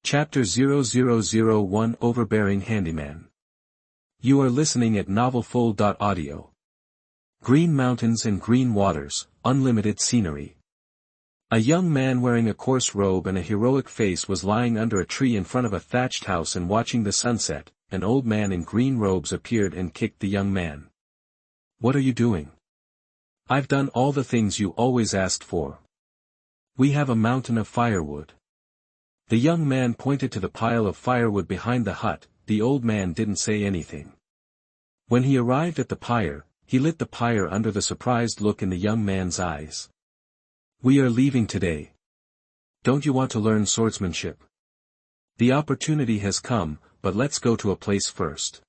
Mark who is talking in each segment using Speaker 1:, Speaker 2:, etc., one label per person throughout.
Speaker 1: Chapter 0001 Overbearing Handyman. You are listening at novelfull.audio. Green mountains and green waters, unlimited scenery. A young man wearing a coarse robe and a heroic face was lying under a tree in front of a thatched house and watching the sunset. An old man in green robes appeared and kicked the young man. "What are you doing?" "I've done all the things you always asked for. We have a mountain of firewood." The young man pointed to the pile of firewood behind the hut. The old man didn't say anything. When he arrived at the pyre, he lit the pyre under the surprised look in the young man's eyes. "We are leaving today. Don't you want to learn swordsmanship? The opportunity has come, but let's go to a place first."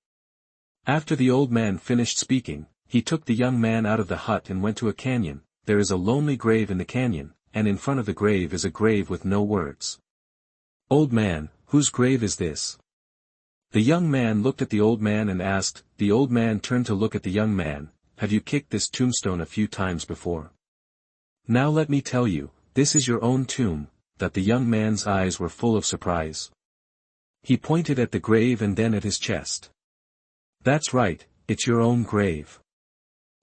Speaker 1: After the old man finished speaking, he took the young man out of the hut and went to a canyon. There is a lonely grave in the canyon, and in front of the grave is a grave with no words. "Old man, whose grave is this?" The young man looked at the old man and asked. The old man turned to look at the young man. "Have you kicked this tombstone a few times before? Now let me tell you, this is your own tomb." That the young man's eyes were full of surprise. He pointed at the grave and then at his chest. "That's right, it's your own grave.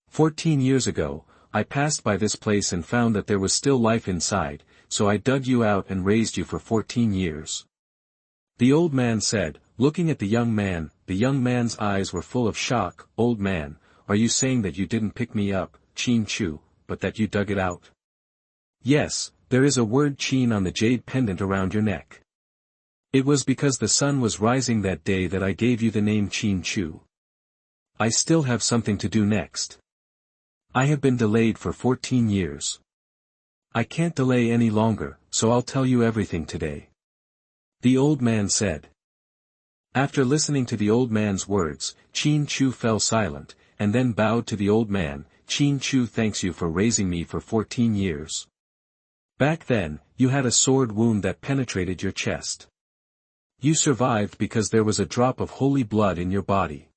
Speaker 1: 14 years ago, I passed by this place and found that there was still life inside, so I dug you out and raised you for 14 years. The old man said, looking at the young man. The young man's eyes were full of shock. "Old man, are you saying that you didn't pick me up, Qin Chu, but that you dug it out?" "Yes, there is a word Qin on the jade pendant around your neck. It was because the sun was rising that day that I gave you the name Qin Chu. I still have something to do next. I have been delayed for 14 years. I can't delay any longer, so I'll tell you everything today," the old man said. After listening to the old man's words, Qin Chu fell silent, and then bowed to the old man. "Qin Chu thanks you for raising me for 14 years. Back then, you had a sword wound that penetrated your chest. You survived because there was a drop of holy blood in your body.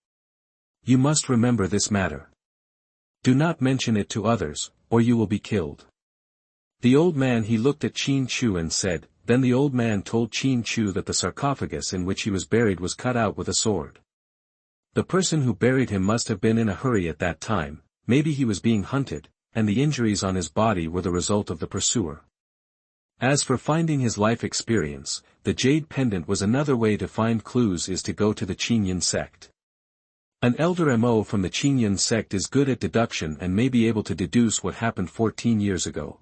Speaker 1: You must remember this matter. Do not mention it to others, or you will be killed." The old man he looked at Qin Chu and said. Then the old man told Qin Chu that the sarcophagus in which he was buried was cut out with a sword. The person who buried him must have been in a hurry at that time, maybe he was being hunted, and the injuries on his body were the result of the pursuer. As for finding his life experience, the jade pendant was another way to find clues is to go to the Qinyan sect. An elder Mo from the Qinyan sect is good at deduction and may be able to deduce what happened 14 years ago.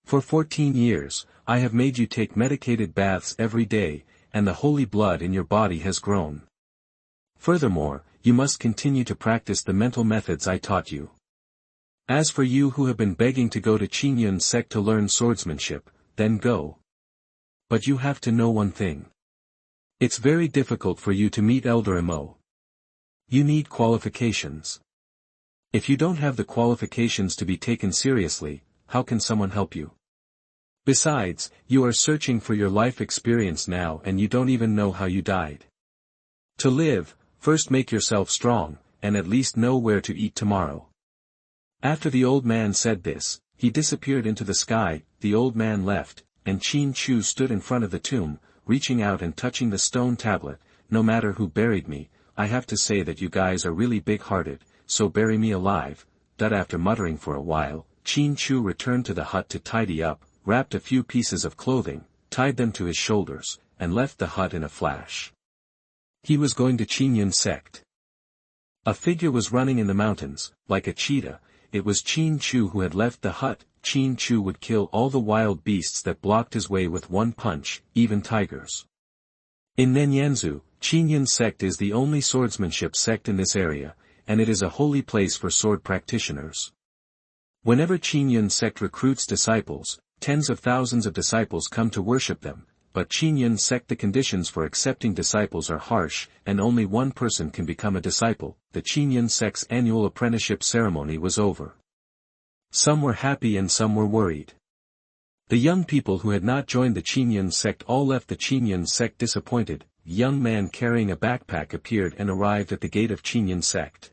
Speaker 1: For 14 years, I have made you take medicated baths every day, and the holy blood in your body has grown. Furthermore, you must continue to practice the mental methods I taught you. As for you who have been begging to go to Qinyan sect to learn swordsmanship, then go. But you have to know one thing. It's very difficult for you to meet Elder Mo. You need qualifications. If you don't have the qualifications to be taken seriously, how can someone help you? Besides, you are searching for your life experience now and you don't even know how you died. To live, first make yourself strong, and at least know where to eat tomorrow." After the old man said this, he disappeared into the sky. The old man left, and Qin Chu stood in front of the tomb, reaching out and touching the stone tablet. "No matter who buried me, I have to say that you guys are really big-hearted, so bury me alive." That after muttering for a while, Qin Chu returned to the hut to tidy up, wrapped a few pieces of clothing, tied them to his shoulders, and left the hut in a flash. He was going to Qinyan sect. A figure was running in the mountains, like a cheetah. It was Qin Chu who had left the hut. Qin Chu would kill all the wild beasts that blocked his way with one punch, even tigers. In Nenyanzu, Qinyan sect is the only swordsmanship sect in this area, and it is a holy place for sword practitioners. Whenever Qinyan sect recruits disciples, tens of thousands of disciples come to worship them, but Qinyan sect the conditions for accepting disciples are harsh, and only one person can become a disciple. The Qinyan sect's annual apprenticeship ceremony was over. Some were happy and some were worried. The young people who had not joined the Qinyan sect all left the Qinyan sect disappointed. A young man carrying a backpack appeared and arrived at the gate of Qinyan sect.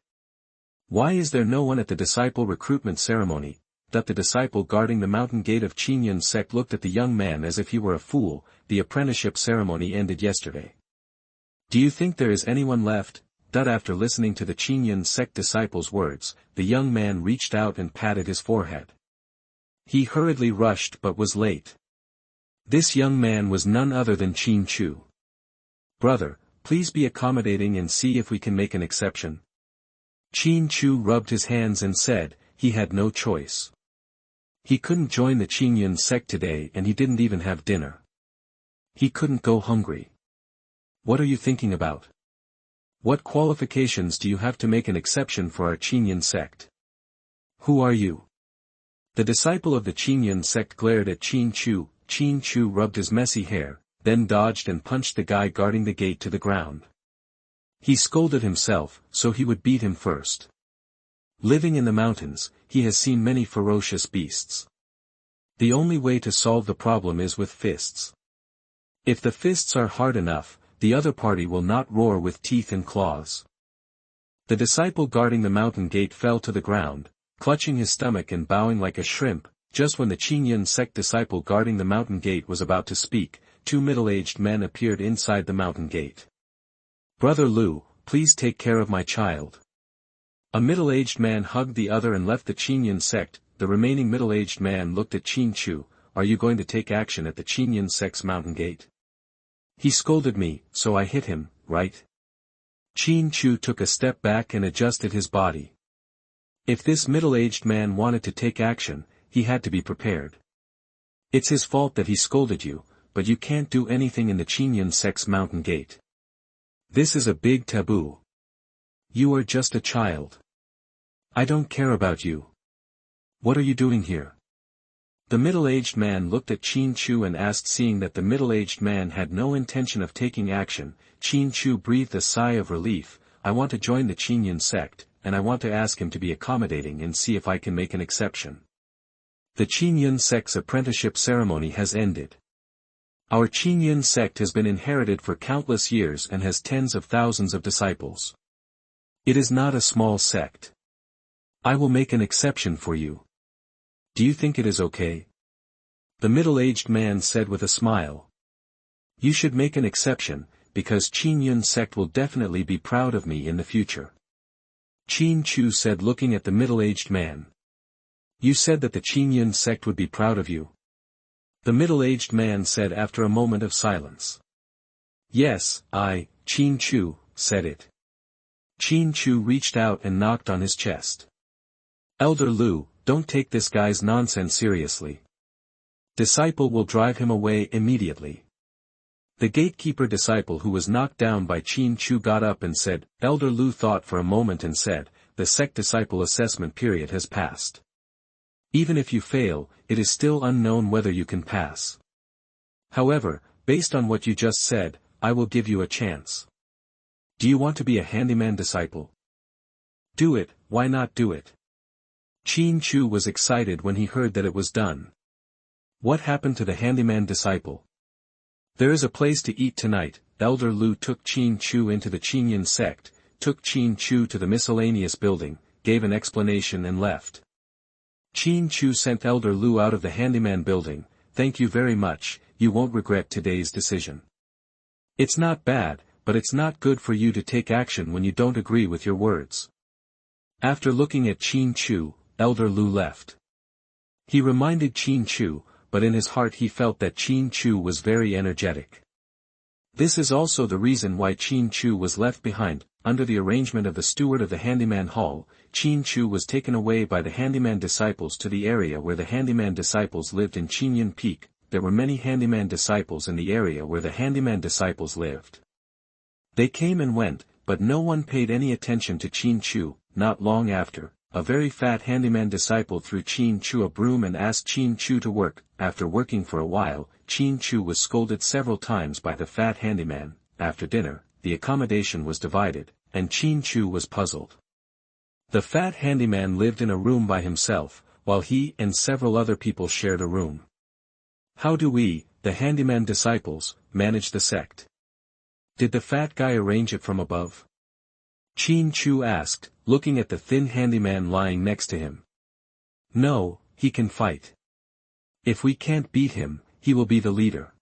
Speaker 1: "Why is there no one at the disciple recruitment ceremony?" The disciple guarding the mountain gate of Qin sect looked at the young man as if he were a fool. The apprenticeship ceremony ended yesterday. Do you think there is anyone left? After listening to the Qin sect disciple's words, the young man reached out and patted his forehead. He hurriedly rushed but was late. This young man was none other than Qin Chu. Brother, please be accommodating and see if we can make an exception. Qin Chu rubbed his hands and said, he had no choice. He couldn't join the Qin sect today and he didn't even have dinner. He couldn't go hungry. What are you thinking about? What qualifications do you have to make an exception for our Qin sect? Who are you? The disciple of the Qin sect glared at Qin Chu. Qin Chu rubbed his messy hair, then dodged and punched the guy guarding the gate to the ground. He scolded himself, so he would beat him first. Living in the mountains, he has seen many ferocious beasts. The only way to solve the problem is with fists. If the fists are hard enough, the other party will not roar with teeth and claws. The disciple guarding the mountain gate fell to the ground, clutching his stomach and bowing like a shrimp. Just when the Qin sect disciple guarding the mountain gate was about to speak, two middle-aged men appeared inside the mountain gate. Brother Lu, please take care of my child. A middle-aged man hugged the other and left the Qin sect. The remaining middle-aged man looked at Qin Chu. Are you going to take action at the Qin sect's mountain gate? He scolded me, so I hit him, right? Qin Chu took a step back and adjusted his body. If this middle-aged man wanted to take action, he had to be prepared. It's his fault that he scolded you, but you can't do anything in the Qin sect's mountain gate. This is a big taboo. You are just a child. I don't care about you. What are you doing here? The middle-aged man looked at Qin Chu and asked. Seeing that the middle-aged man had no intention of taking action, Qin Chu breathed a sigh of relief. I want to join the Qin sect, and I want to ask him to be accommodating and see if I can make an exception. The Qin sect's apprenticeship ceremony has ended. Our Qin sect has been inherited for countless years and has tens of thousands of disciples. It is not a small sect. I will make an exception for you. Do you think it is okay? The middle-aged man said with a smile. You should make an exception, because Qin sect will definitely be proud of me in the future. Qin Chu said, looking at the middle-aged man. You said that the Qin sect would be proud of you? The middle-aged man said after a moment of silence. Yes, I, Qin Chu, said it. Qin Chu reached out and knocked on his chest. Elder Lu, don't take this guy's nonsense seriously. Disciple will drive him away immediately. The gatekeeper disciple who was knocked down by Qin Chu got up and said. Elder Lu thought for a moment and said, the sect disciple assessment period has passed. Even if you fail, it is still unknown whether you can pass. However, based on what you just said, I will give you a chance. Do you want to be a handyman disciple? Do it, why not do it? Qin Chu was excited when he heard that it was done. What happened to the handyman disciple? There is a place to eat tonight. Elder Lu took Qin Chu into the Qin sect, took Qin Chu to the miscellaneous building, gave an explanation and left. Qin Chu sent Elder Lu out of the handyman building. Thank you very much, you won't regret today's decision. It's not bad, but it's not good for you to take action when you don't agree with your words. After looking at Qin Chu, Elder Lu left. He reminded Qin Chu, but in his heart he felt that Qin Chu was very energetic. This is also the reason why Qin Chu was left behind. Under the arrangement of the steward of the handyman hall, Qin Chu was taken away by the handyman disciples to the area where the handyman disciples lived in Qinyan Peak. There were many handyman disciples in the area where the handyman disciples lived. They came and went, but no one paid any attention to Qin Chu. Not long after, a very fat handyman disciple threw Qin Chu a broom and asked Qin Chu to work. After working for a while, Qin Chu was scolded several times by the fat handyman. After dinner, the accommodation was divided, and Qin Chu was puzzled. The fat handyman lived in a room by himself, while he and several other people shared a room. How do we, the handyman disciples, manage the sect? Did the fat guy arrange it from above? Qin Chu asked, looking at the thin handyman lying next to him. No, he can fight. If we can't beat him, he will be the leader.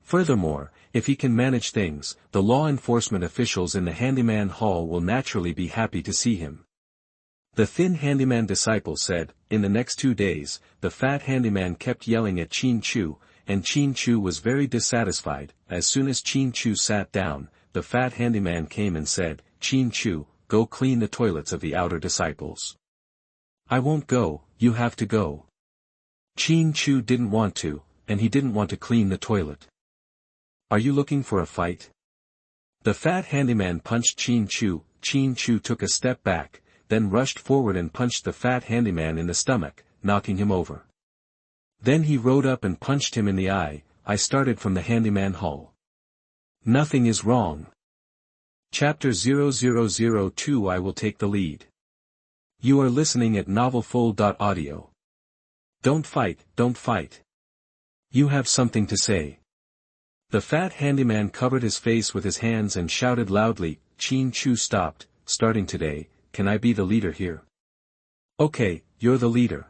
Speaker 1: Furthermore, if he can manage things, the law enforcement officials in the Handyman Hall will naturally be happy to see him. The thin Handyman disciple said. In the next 2 days, the fat Handyman kept yelling at Qin Chu, and Qin Chu was very dissatisfied. As soon as Qin Chu sat down, the fat Handyman came and said, "Qin Chu, go clean the toilets of the outer disciples." "I won't go, you have to go." Qin Chu didn't want to, and he didn't want to clean the toilet. "Are you looking for a fight?" The fat Handyman punched Qin Chu. Qin Chu took a step back, then rushed forward and punched the fat Handyman in the stomach, knocking him over. Then he rode up and punched him in the eye. I started from the Handyman Hall. Nothing is wrong. Chapter 0002 I will take the lead. You are listening at novelfull.audio. Don't fight, don't fight. You have something to say. The fat Handyman covered his face with his hands and shouted loudly. Qin Chu stopped. Starting today, can I be the leader here? Okay, you're the leader.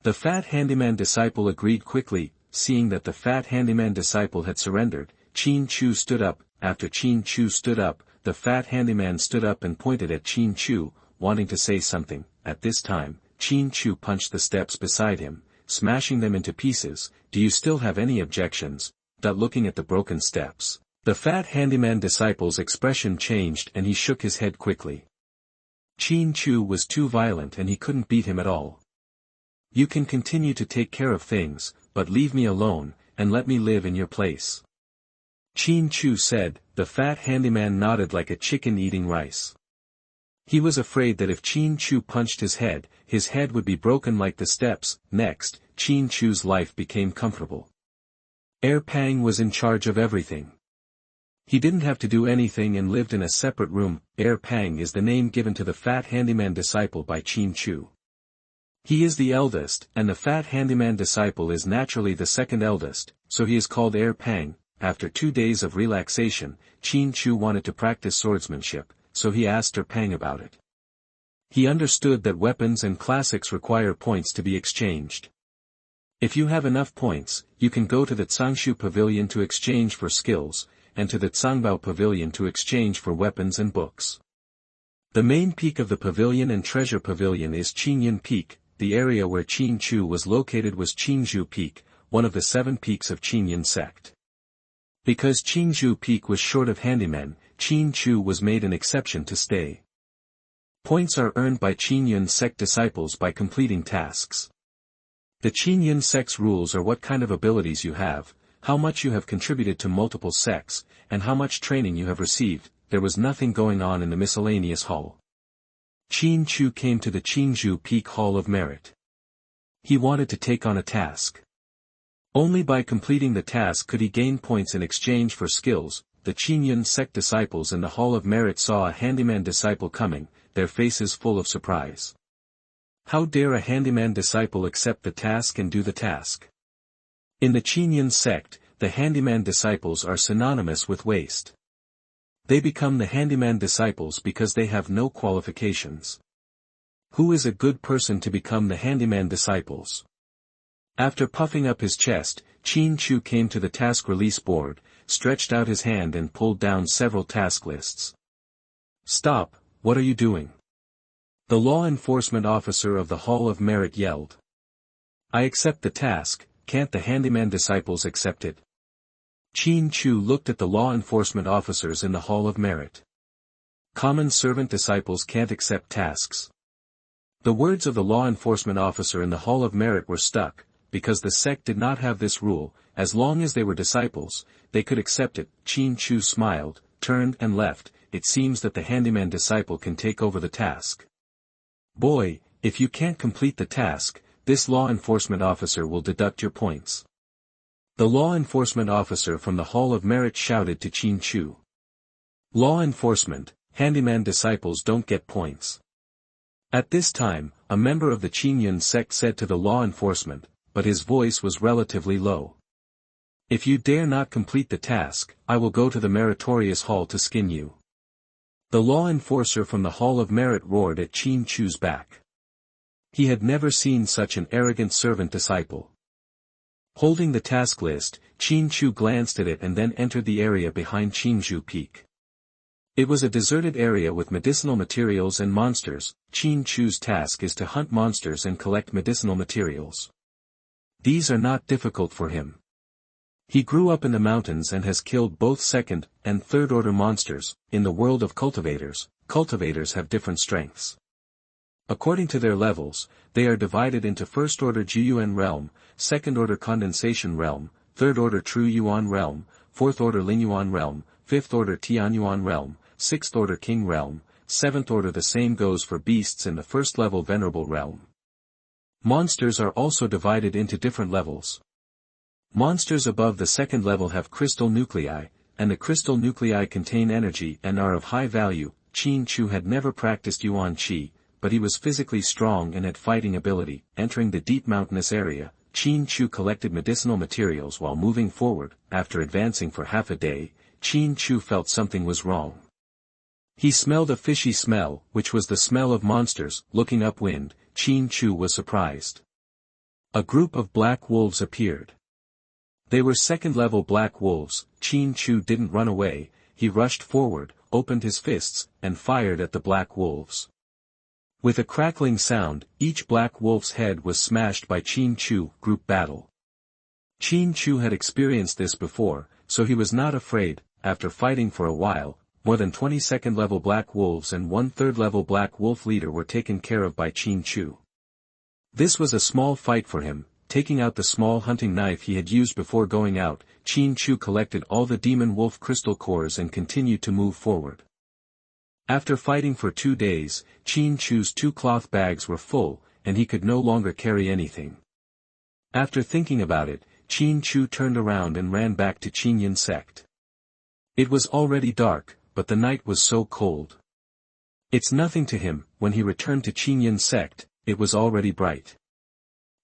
Speaker 1: The fat Handyman disciple agreed quickly. Seeing that the fat Handyman disciple had surrendered, Qin Chu stood up. After Qin Chu stood up, the fat Handyman stood up and pointed at Qin Chu, wanting to say something. At this time, Qin Chu punched the steps beside him, smashing them into pieces. Do you still have any objections? Looking at the broken steps, the fat Handyman disciple's expression changed and he shook his head quickly. Qin Chu was too violent and he couldn't beat him at all. You can continue to take care of things, but leave me alone, and let me live in your place. Qin Chu said. The fat Handyman nodded like a chicken eating rice. He was afraid that if Qin Chu punched his head would be broken like the steps. Next, Qin Chu's life became comfortable. Pang was in charge of everything. He didn't have to do anything and lived in a separate room. Pang is the name given to the fat Handyman disciple by Qin Chu. He is the eldest, and the fat Handyman disciple is naturally the second eldest, so he is called Pang. After 2 days of relaxation, Qin Chu wanted to practice swordsmanship, so he asked Pang about it. He understood that weapons and classics require points to be exchanged. If you have enough points, you can go to the Xianxia Pavilion to exchange for skills, and to the Cangbao Pavilion to exchange for weapons and books. The main peak of the pavilion and treasure pavilion is Qingyun Peak. The area where Qin Chu was located was Qingzhou Peak, one of the 7 peaks of Qingyun sect. Because Qingzhou Peak was short of handymen, Qin Chu was made an exception to stay. Points are earned by Qingyun sect disciples by completing tasks. The Qingyun sect's rules are what kind of abilities you have, how much you have contributed to multiple sects, and how much training you have received. There was nothing going on in the miscellaneous hall. Qin Chu came to the Qingzhou Peak Hall of Merit. He wanted to take on a task. Only by completing the task could he gain points in exchange for skills. The Qingyun sect disciples in the Hall of Merit saw a handyman disciple coming, their faces full of surprise. How dare a handyman disciple accept the task and do the task? In the Qingyun sect, the handyman disciples are synonymous with waste. They become the handyman disciples because they have no qualifications. Who is a good person to become the handyman disciples? After puffing up his chest, Qin Chu came to the task release board, stretched out his hand and pulled down several task lists. Stop, what are you doing? The law enforcement officer of the Hall of Merit yelled. I accept the task, can't the handyman disciples accept it? Qin Chu looked at the law enforcement officers in the Hall of Merit. Common servant disciples can't accept tasks. The words of the law enforcement officer in the Hall of Merit were stuck, because the sect did not have this rule. As long as they were disciples, they could accept it. Qin Chu smiled, turned and left. It seems that the handyman disciple can take over the task. Boy, if you can't complete the task, this law enforcement officer will deduct your points. The law enforcement officer from the Hall of Merit shouted to Qin Chu. Law enforcement, handyman disciples don't get points. At this time, a member of the Qingyun sect said to the law enforcement, but his voice was relatively low. If you dare not complete the task, I will go to the meritorious hall to skin you. The law enforcer from the Hall of Merit roared at Qin Chu's back. He had never seen such an arrogant servant-disciple. Holding the task list, Qin Chu glanced at it and then entered the area behind Qin Chu Peak. It was a deserted area with medicinal materials and monsters. Qin Chu's task is to hunt monsters and collect medicinal materials. These are not difficult for him. He grew up in the mountains and has killed both second and third-order monsters. In the world of cultivators, cultivators have different strengths. According to their levels, they are divided into first-order Jiyuan realm, second-order condensation realm, third-order True Yuan realm, fourth-order Lingyuan realm, fifth-order Tianyuan realm, sixth-order King realm, seventh-order. The same goes for beasts in the first-level Venerable realm. Monsters are also divided into different levels. Monsters above the second level have crystal nuclei, and the crystal nuclei contain energy and are of high value. Qin Chu had never practiced Yuan Qi, but he was physically strong and had fighting ability. Entering the deep mountainous area, Qin Chu collected medicinal materials while moving forward. After advancing for half a day, Qin Chu felt something was wrong. He smelled a fishy smell, which was the smell of monsters. Looking upwind, Qin Chu was surprised. A group of black wolves appeared. They were second-level black wolves. Qin Chu didn't run away, he rushed forward, opened his fists, and fired at the black wolves. With a crackling sound, each black wolf's head was smashed by Qin Chu. Group battle. Qin Chu had experienced this before, so he was not afraid. After fighting for a while, more than 20 second-level black wolves and one third-level black wolf leader were taken care of by Qin Chu. This was a small fight for him. Taking out the small hunting knife he had used before going out, Qin Chu collected all the demon wolf crystal cores and continued to move forward. After fighting for 2 days, Qin Chu's 2 cloth bags were full, and he could no longer carry anything. After thinking about it, Qin Chu turned around and ran back to Qinyan sect. It was already dark, but the night was so cold. It's nothing to him. When he returned to Qinyan sect, it was already bright.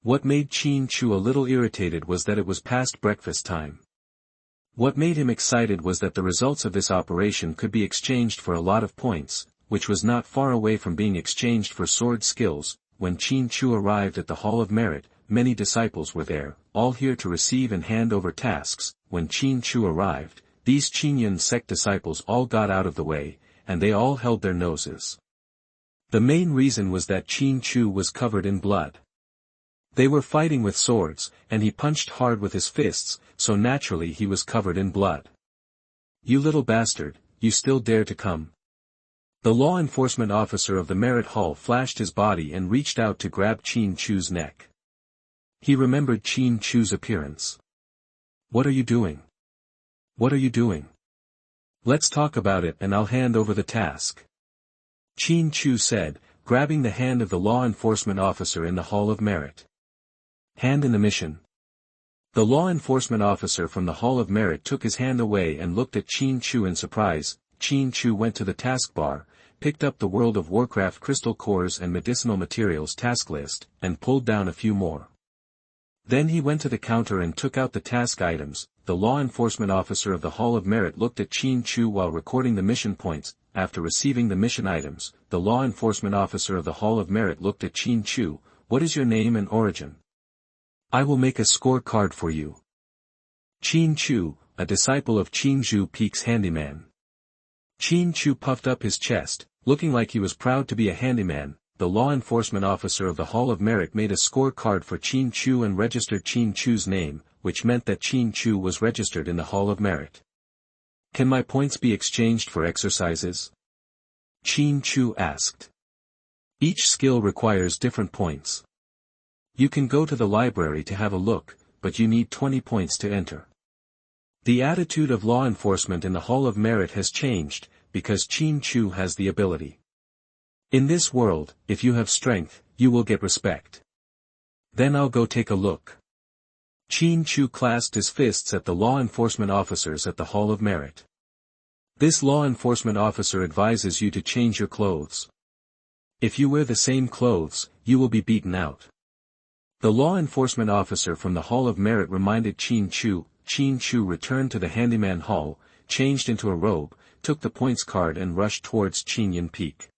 Speaker 1: What made Qin Chu a little irritated was that it was past breakfast time. What made him excited was that the results of this operation could be exchanged for a lot of points, which was not far away from being exchanged for sword skills. When Qin Chu arrived at the Hall of Merit, many disciples were there, all here to receive and hand over tasks. When Qin Chu arrived, these Qinyan sect disciples all got out of the way, and they all held their noses. The main reason was that Qin Chu was covered in blood. They were fighting with swords, and he punched hard with his fists, so naturally he was covered in blood. "You little bastard, you still dare to come?" The law enforcement officer of the Merit Hall flashed his body and reached out to grab Qin Chu's neck. He remembered Qin Chu's appearance. "What are you doing? What are you doing? Let's talk about it and I'll hand over the task," Qin Chu said, grabbing the hand of the law enforcement officer in the Hall of Merit. "Hand in the mission." The law enforcement officer from the Hall of Merit took his hand away and looked at Qin Chu in surprise. Qin Chu went to the taskbar, picked up the World of Warcraft crystal cores and medicinal materials task list, and pulled down a few more. Then he went to the counter and took out the task items. The law enforcement officer of the Hall of Merit looked at Qin Chu while recording the mission points. After receiving the mission items, the law enforcement officer of the Hall of Merit looked at Qin Chu. "What is your name and origin? I will make a scorecard for you." Qin Chu, a disciple of Qin Chu Peak's handyman. Qin Chu puffed up his chest, looking like he was proud to be a handyman. The law enforcement officer of the Hall of Merit made a scorecard for Qin Chu and registered Qin Chu's name, which meant that Qin Chu was registered in the Hall of Merit. "Can my points be exchanged for exercises?" Qin Chu asked. "Each skill requires different points. You can go to the library to have a look, but you need 20 points to enter." The attitude of law enforcement in the Hall of Merit has changed, because Qin Chu has the ability. In this world, if you have strength, you will get respect. "Then I'll go take a look." Qin Chu clasped his fists at the law enforcement officers at the Hall of Merit. This law enforcement officer advises you to change your clothes. If you wear the same clothes, you will be beaten out. The law enforcement officer from the Hall of Merit reminded Qin Chu. Qin Chu returned to the Handyman Hall, changed into a robe, took the points card and rushed towards Qinyan Peak.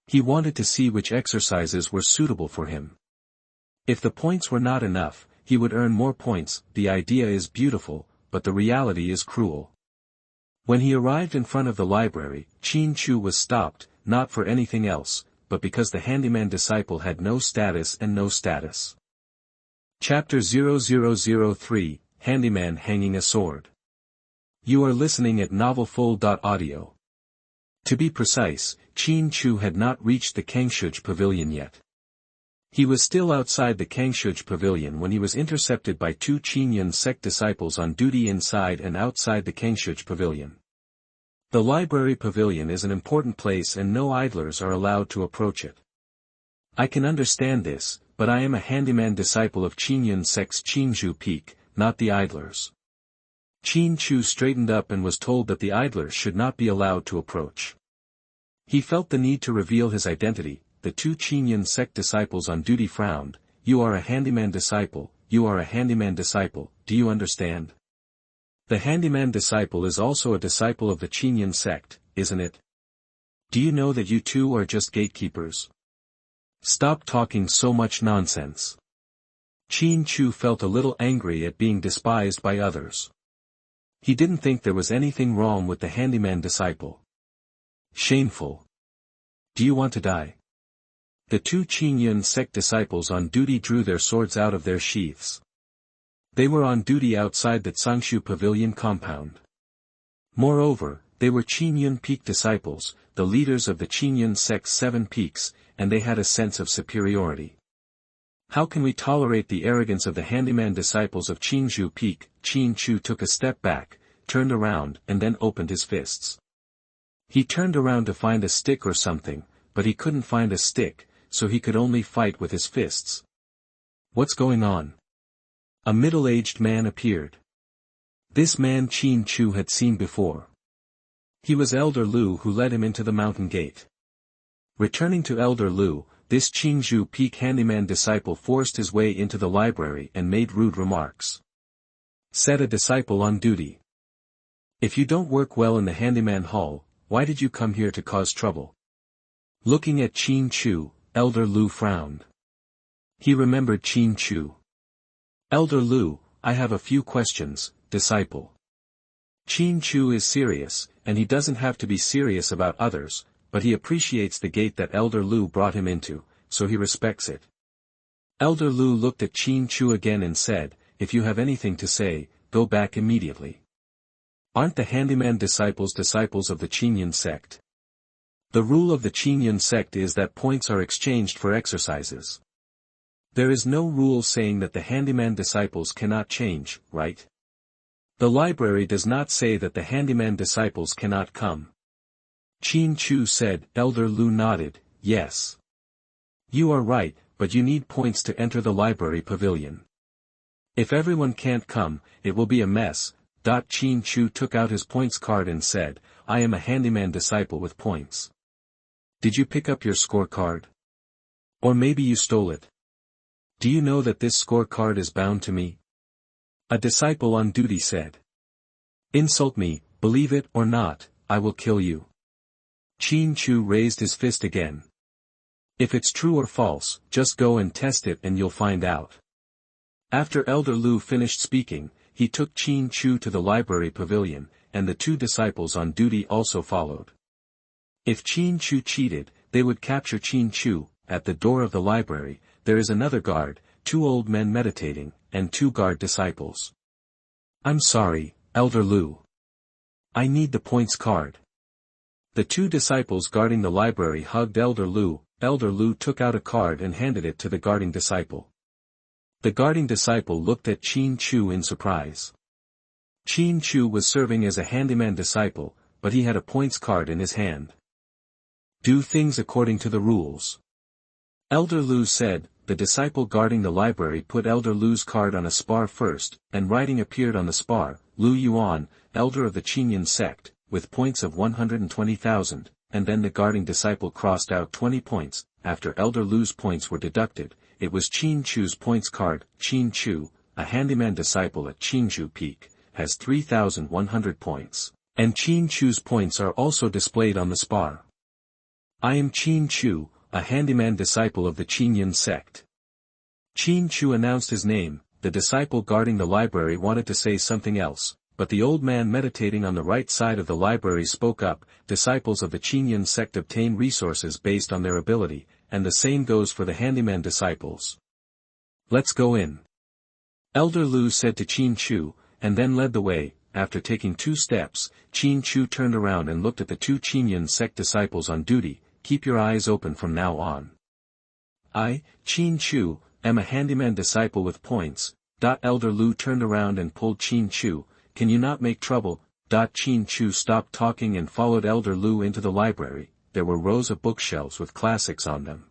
Speaker 1: He wanted to see which exercises were suitable for him. If the points were not enough, he would earn more points. The idea is beautiful, but the reality is cruel. When he arrived in front of the library, Qin Chu was stopped, not for anything else, but because the handyman disciple had no status and no status. Chapter 0003, Handyman Hanging a Sword. You are listening at novelfull.audio. To be precise, Qin Chu had not reached the Xianxia pavilion yet. He was still outside the Xianxia pavilion when he was intercepted by two Qin sect disciples on duty inside and outside the Xianxia pavilion. The library pavilion is an important place and no idlers are allowed to approach it. I can understand this, but I am a handyman disciple of Qin sect's Qin Chu peak, not the idlers. Qin Chu straightened up and was told that the idlers should not be allowed to approach. He felt the need to reveal his identity. The two Qin sect disciples on duty frowned. You are a handyman disciple, you are a handyman disciple, do you understand? The handyman disciple is also a disciple of the Qin sect, isn't it? Do you know that you two are just gatekeepers? Stop talking so much nonsense. Qin Chu felt a little angry at being despised by others. He didn't think there was anything wrong with the handyman disciple. Shameful. Do you want to die? The two Qin sect disciples on duty drew their swords out of their sheaths. They were on duty outside the Xianxia pavilion compound. Moreover, they were Qin peak disciples, the leaders of the Qin sect's 7 peaks, and they had a sense of superiority. How can we tolerate the arrogance of the handyman disciples of Qin Chu peak? Qin Chu took a step back, turned around and then opened his fists. He turned around to find a stick or something, but he couldn't find a stick, so he could only fight with his fists. What's going on? A middle-aged man appeared. This man Qin Chu had seen before. He was Elder Lu who led him into the mountain gate. Returning to Elder Lu, this Qin Chu peak handyman disciple forced his way into the library and made rude remarks. Said a disciple on duty. If you don't work well in the handyman hall, why did you come here to cause trouble? Looking at Qin Chu, Elder Lu frowned. He remembered Qin Chu. Elder Lu, I have a few questions, disciple. Qin Chu is serious, and he doesn't have to be serious about others, but he appreciates the gate that Elder Lu brought him into, so he respects it. Elder Lu looked at Qin Chu again and said, if you have anything to say, go back immediately. Aren't the handyman disciples disciples of the Qin sect? The rule of the Qin sect is that points are exchanged for exercises. There is no rule saying that the handyman disciples cannot change, right? The library does not say that the handyman disciples cannot come. Qin Chu said. Elder Lu nodded, yes. You are right, but you need points to enter the library pavilion. If everyone can't come, it will be a mess. Qin Chu took out his points card and said, I am a handyman disciple with points. Did you pick up your scorecard? Or maybe you stole it? Do you know that this scorecard is bound to me? A disciple on duty said. Insult me, believe it or not, I will kill you. Qin Chu raised his fist again. If it's true or false, just go and test it and you'll find out. After Elder Lu finished speaking, he took Qin Chu to the library pavilion, and the two disciples on duty also followed. If Qin Chu cheated, they would capture Qin Chu. At the door of the library, there is another guard, 2 old men meditating, and 2 guard disciples. I'm sorry, Elder Lu. I need the points card. The 2 disciples guarding the library hugged Elder Lu. Elder Lu took out a card and handed it to the guarding disciple. The guarding disciple looked at Qin Chu in surprise. Qin Chu was serving as a handyman disciple, but he had a points card in his hand. Do things according to the rules. Elder Lu said. The disciple guarding the library put Elder Lu's card on a spar first, and writing appeared on the spar, Lu Yuan, elder of the Qin sect, with points of 120,000, and then the guarding disciple crossed out 20 points. After Elder Lu's points were deducted, it was Qin Chu's points card. Qin Chu, a handyman disciple at Qin Chu peak, has 3,100 points, and Qin Chu's points are also displayed on the spar. I am Qin Chu, a handyman disciple of the Qin sect. Qin Chu announced his name. The disciple guarding the library wanted to say something else, but the old man meditating on the right side of the library spoke up. Disciples of the Qin sect obtain resources based on their ability, and the same goes for the handyman disciples. Let's go in. Elder Lu said to Qin Chu, and then led the way. After taking 2 steps, Qin Chu turned around and looked at the 2 Qin sect disciples on duty. Keep your eyes open from now on. I, Qin Chu, am a handyman disciple with points. Elder Lu turned around and pulled Qin Chu. Can you not make trouble? Qin Chu stopped talking and followed Elder Lu into the library. There were rows of bookshelves with classics on them.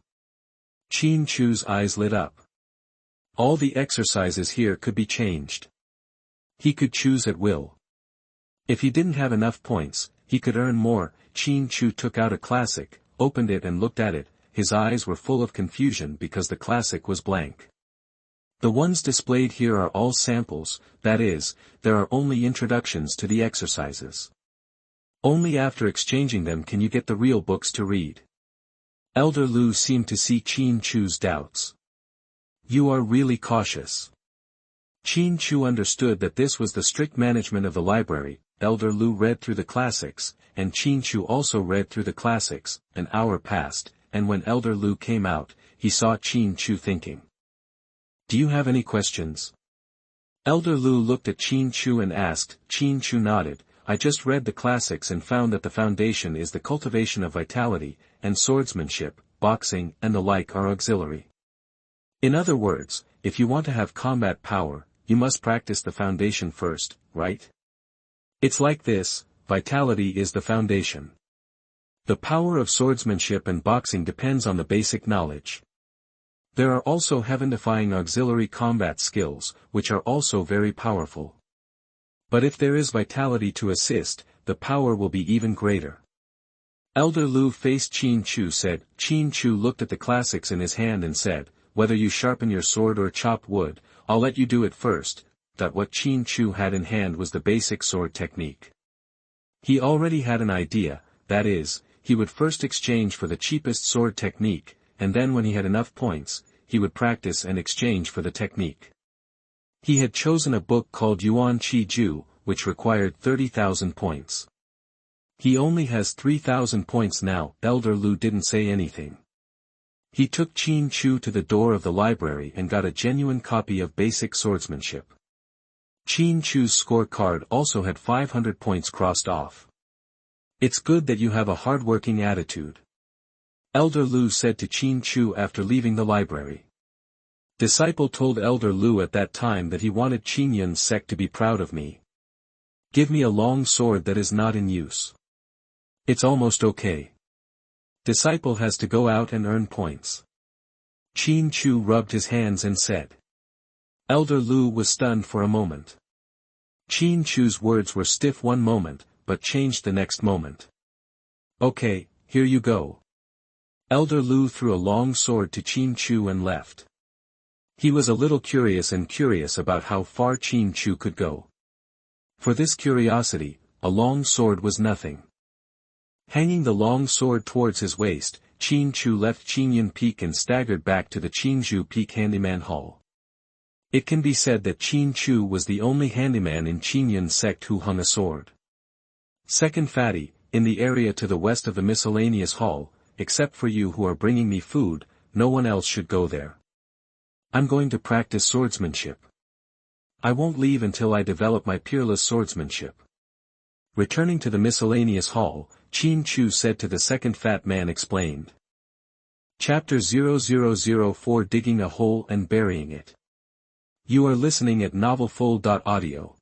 Speaker 1: Qin Chu's eyes lit up. All the exercises here could be changed. He could choose at will. If he didn't have enough points, he could earn more. Qin Chu took out a classic, opened it and looked at it. His eyes were full of confusion because the classic was blank. The ones displayed here are all samples, that is, there are only introductions to the exercises. Only after exchanging them can you get the real books to read. Elder Lu seemed to see Qin Chu's doubts. You are really cautious. Qin Chu understood that this was the strict management of the library. Elder Lu read through the classics, and Qin Chu also read through the classics. An hour passed, and when Elder Lu came out, he saw Qin Chu thinking. Do you have any questions? Elder Lu looked at Qin Chu and asked. Qin Chu nodded. I just read the classics and found that the foundation is the cultivation of vitality, and swordsmanship, boxing and the like are auxiliary. In other words, if you want to have combat power, you must practice the foundation first, right? It's like this, vitality is the foundation. The power of swordsmanship and boxing depends on the basic knowledge. There are also heaven-defying auxiliary combat skills, which are also very powerful. But if there is vitality to assist, the power will be even greater. Elder Lu faced Qin Chu said. Qin Chu looked at the classics in his hand and said, whether you sharpen your sword or chop wood, I'll let you do it first. What Qin Chu had in hand was the basic sword technique. He already had an idea, that is, he would first exchange for the cheapest sword technique, and then when he had enough points, he would practice and exchange for the technique. He had chosen a book called Yuan Qi Ju, which required 30,000 points. He only has 3,000 points now. Elder Lu didn't say anything. He took Qin Chu to the door of the library and got a genuine copy of Basic Swordsmanship. Qin Chu's scorecard also had 500 points crossed off. It's good that you have a hard-working attitude. Elder Lu said to Qin Chu after leaving the library. Disciple told Elder Lu at that time that he wanted Qin sect to be proud of me. Give me a long sword that is not in use. It's almost okay. Disciple has to go out and earn points. Qin Chu rubbed his hands and said. Elder Lu was stunned for a moment. Qin Chu's words were stiff one moment, but changed the next moment. Okay, here you go. Elder Lu threw a long sword to Qin Chu and left. He was a little curious about how far Qin Chu could go. For this curiosity, a long sword was nothing. Hanging the long sword towards his waist, Qin Chu left Qinyan Peak and staggered back to the Qinju Peak Handyman Hall. It can be said that Qin Chu was the only handyman in Qinyan sect who hung a sword. Second Fatty, in the area to the west of the miscellaneous hall, except for you who are bringing me food, no one else should go there. I'm going to practice swordsmanship. I won't leave until I develop my peerless swordsmanship. Returning to the miscellaneous hall, Qin Chu said to the second fat man explained. Chapter 0004 Digging a Hole and Burying It. You are listening at MaleProtagonist.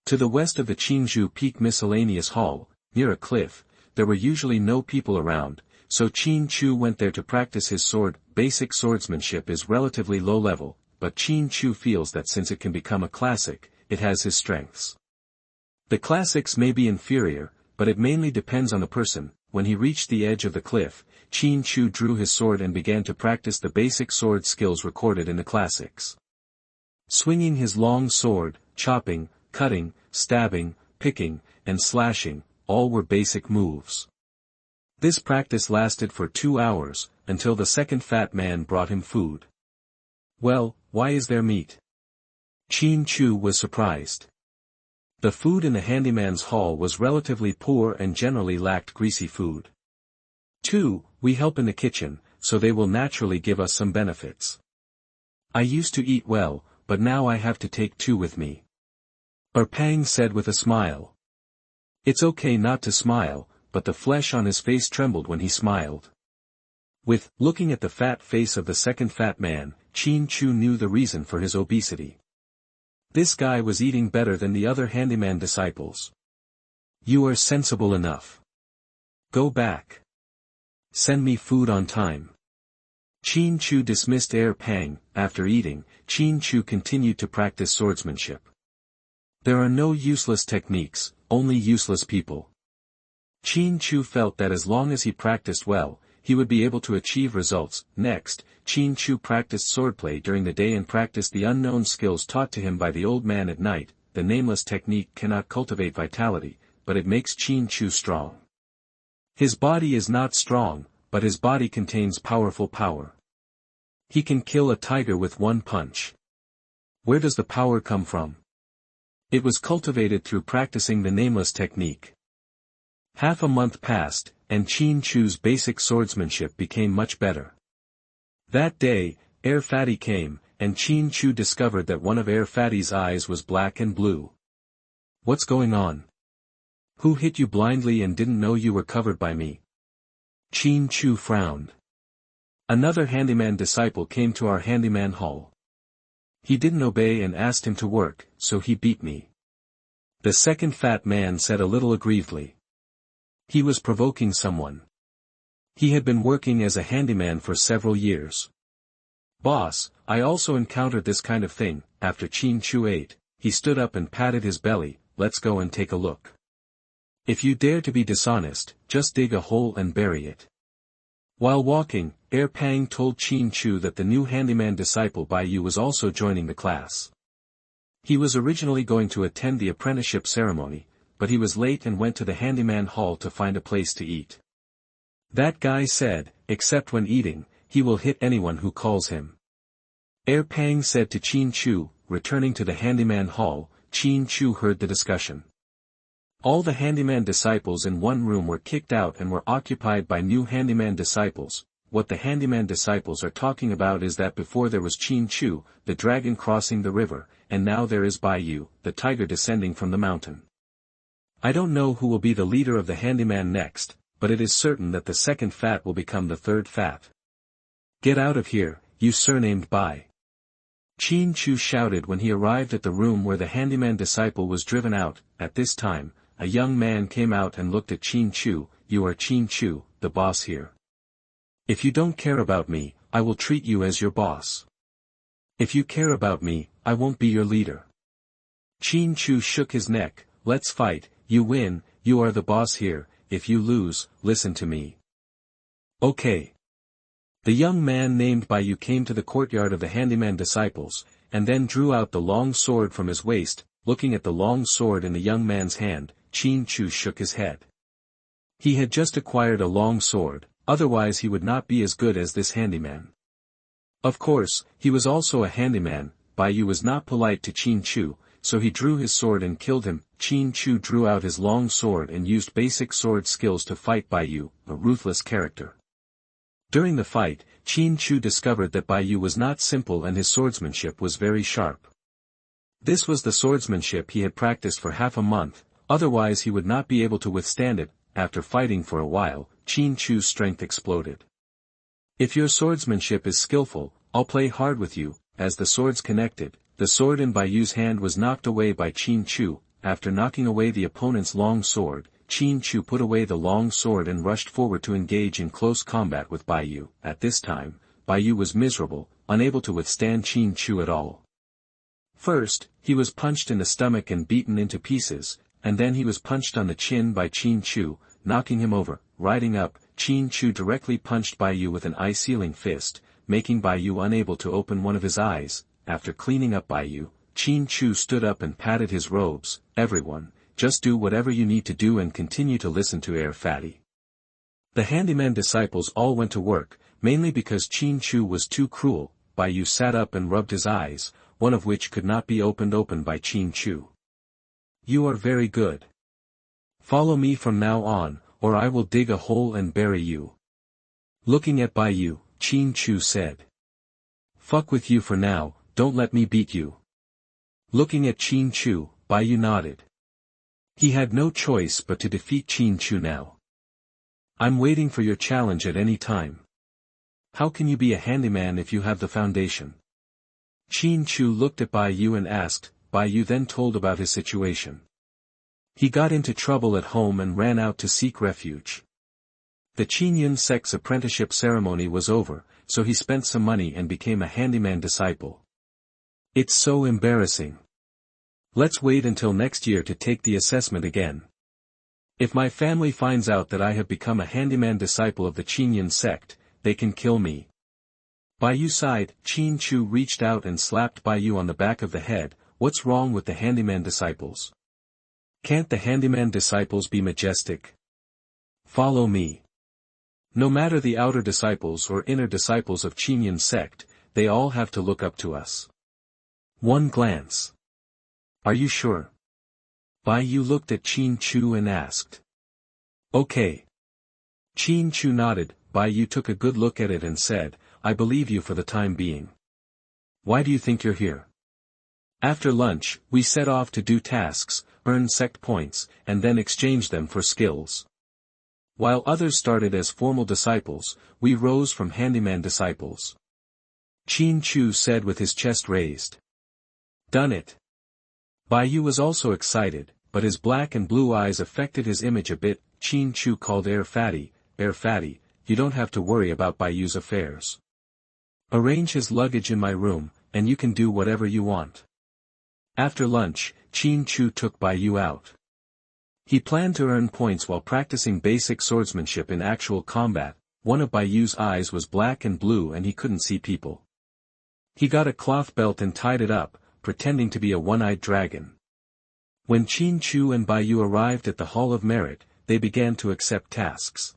Speaker 1: To the west of the Qinju Peak Miscellaneous Hall, near a cliff, there were usually no people around, so Qin Chu went there to practice his sword. Basic swordsmanship is relatively low level, but Qin Chu feels that since it can become a classic, it has his strengths. The classics may be inferior, but it mainly depends on the person. When he reached the edge of the cliff, Qin Chu drew his sword and began to practice the basic sword skills recorded in the classics. Swinging his long sword, chopping, cutting, stabbing, picking, and slashing, all were basic moves. This practice lasted for 2 hours, until the second fat man brought him food. "Well, why is there meat?" Qin Chu was surprised. The food in the handyman's hall was relatively poor and generally lacked greasy food. "2. We help in the kitchen, so they will naturally give us some benefits. I used to eat well, but now I have to take 2 with me." Pang said with a smile. It's okay not to smile, but the flesh on his face trembled when he smiled. With looking at the fat face of the second fat man, Qin Chu knew the reason for his obesity. This guy was eating better than the other handyman disciples. "You are sensible enough. Go back. Send me food on time." Qin Chu dismissed Pang. After eating, Qin Chu continued to practice swordsmanship. There are no useless techniques, only useless people. Qin Chu felt that as long as he practiced well, he would be able to achieve results. Next, Qin Chu practiced swordplay during the day and practiced the unknown skills taught to him by the old man at night. The nameless technique cannot cultivate vitality, but it makes Qin Chu strong. His body is not strong, but his body contains powerful power. He can kill a tiger with 1 punch. Where does the power come from? It was cultivated through practicing the nameless technique. Half a month passed, and Qin Chu's basic swordsmanship became much better. That day, Fatty came, and Qin Chu discovered that one of Fatty's eyes was black and blue. "What's going on? Who hit you blindly and didn't know you were covered by me?" Qin Chu frowned. "Another handyman disciple came to our handyman hall. He didn't obey and asked him to work, so he beat me." The second fat man said a little aggrievedly. He was provoking someone. He had been working as a handyman for several years. "Boss, I also encountered this kind of thing." After Qin Chu ate, he stood up and patted his belly. "Let's go and take a look. If you dare to be dishonest, just dig a hole and bury it." While walking, Pang told Qin Chu that the new handyman disciple Bai Yu was also joining the class. He was originally going to attend the apprenticeship ceremony, but he was late and went to the handyman hall to find a place to eat. That guy said, except when eating, he will hit anyone who calls him. Pang said to Qin Chu. Returning to the handyman hall, Qin Chu heard the discussion. All the handyman disciples in one room were kicked out and were occupied by new handyman disciples. What the handyman disciples are talking about is that before there was Qin Chu, the dragon crossing the river, and now there is Bai Yu, the tiger descending from the mountain. I don't know who will be the leader of the handyman next, but it is certain that the second fat will become the third fat. Get out of here, you surnamed Bai. Qin Chu shouted when he arrived at the room where the handyman disciple was driven out. At this time, a young man came out and looked at Qin Chu. You are Qin Chu, the boss here. If you don't care about me, I will treat you as your boss. If you care about me, I won't be your leader. Qin Chu shook his neck. Let's fight. You win, you are the boss here. If you lose, listen to me. Okay. The young man named Bai Yu came to the courtyard of the handyman disciples, and then drew out the long sword from his waist. Looking at the long sword in the young man's hand, Qin Chu shook his head. He had just acquired a long sword, otherwise he would not be as good as this handyman. Of course, he was also a handyman. Bai Yu was not polite to Qin Chu, so he drew his sword and killed him. Qin Chu drew out his long sword and used basic sword skills to fight Bai Yu, a ruthless character. During the fight, Qin Chu discovered that Bai Yu was not simple and his swordsmanship was very sharp. This was the swordsmanship he had practiced for half a month, otherwise he would not be able to withstand it. After fighting for a while, Qin Chu's strength exploded. If your swordsmanship is skillful, I'll play hard with you. As the swords connected, the sword in Bai Yu's hand was knocked away by Qin Chu. After knocking away the opponent's long sword, Qin Chu put away the long sword and rushed forward to engage in close combat with Bai Yu. At this time, Bai Yu was miserable, unable to withstand Qin Chu at all. First, he was punched in the stomach and beaten into pieces, and then he was punched on the chin by Qin Chu, knocking him over. Riding up, Qin Chu directly punched Bai Yu with an eye-sealing fist, making Bai Yu unable to open one of his eyes. After cleaning up Bai Yu, Qin Chu stood up and patted his robes. Everyone, just do whatever you need to do and continue to listen to Fatty. The handyman disciples all went to work, mainly because Qin Chu was too cruel. Baiyu sat up and rubbed his eyes, one of which could not be opened by Qin Chu. You are very good. Follow me from now on, or I will dig a hole and bury you. Looking at Baiyu, Qin Chu said. Fuck with you for now, don't let me beat you. Looking at Qin Chu, Baiyu nodded. He had no choice but to defeat Qin Chu now. I'm waiting for your challenge at any time. How can you be a handyman if you have the foundation? Qin Chu looked at Baiyu and asked. Baiyu then told about his situation. He got into trouble at home and ran out to seek refuge. The Qinyan sect's apprenticeship ceremony was over, so he spent some money and became a handyman disciple. It's so embarrassing. Let's wait until next year to take the assessment again. If my family finds out that I have become a handyman disciple of the Qinyan sect, they can kill me. Baiyu sighed. Qin Chu reached out and slapped Baiyu on the back of the head. What's wrong with the handyman disciples? Can't the handyman disciples be majestic? Follow me. No matter the outer disciples or inner disciples of Qinyan sect, they all have to look up to us. One glance. Are you sure? Baiyu looked at Qin Chu and asked. Okay. Qin Chu nodded. Baiyu took a good look at it and said, I believe you for the time being. Why do you think you're here? After lunch, we set off to do tasks, earn sect points, and then exchange them for skills. While others started as formal disciples, we rose from handyman disciples. Qin Chu said with his chest raised. Done it. Baiyu was also excited, but his black and blue eyes affected his image a bit. Qin Chu called Air Fatty, you don't have to worry about Baiyu's affairs. Arrange his luggage in my room, and you can do whatever you want. After lunch, Qin Chu took Baiyu out. He planned to earn points while practicing basic swordsmanship in actual combat. One of Baiyu's eyes was black and blue and he couldn't see people. He got a cloth belt and tied it up, pretending to be a one-eyed dragon. When Qin Chu and Baiyu arrived at the Hall of Merit, they began to accept tasks.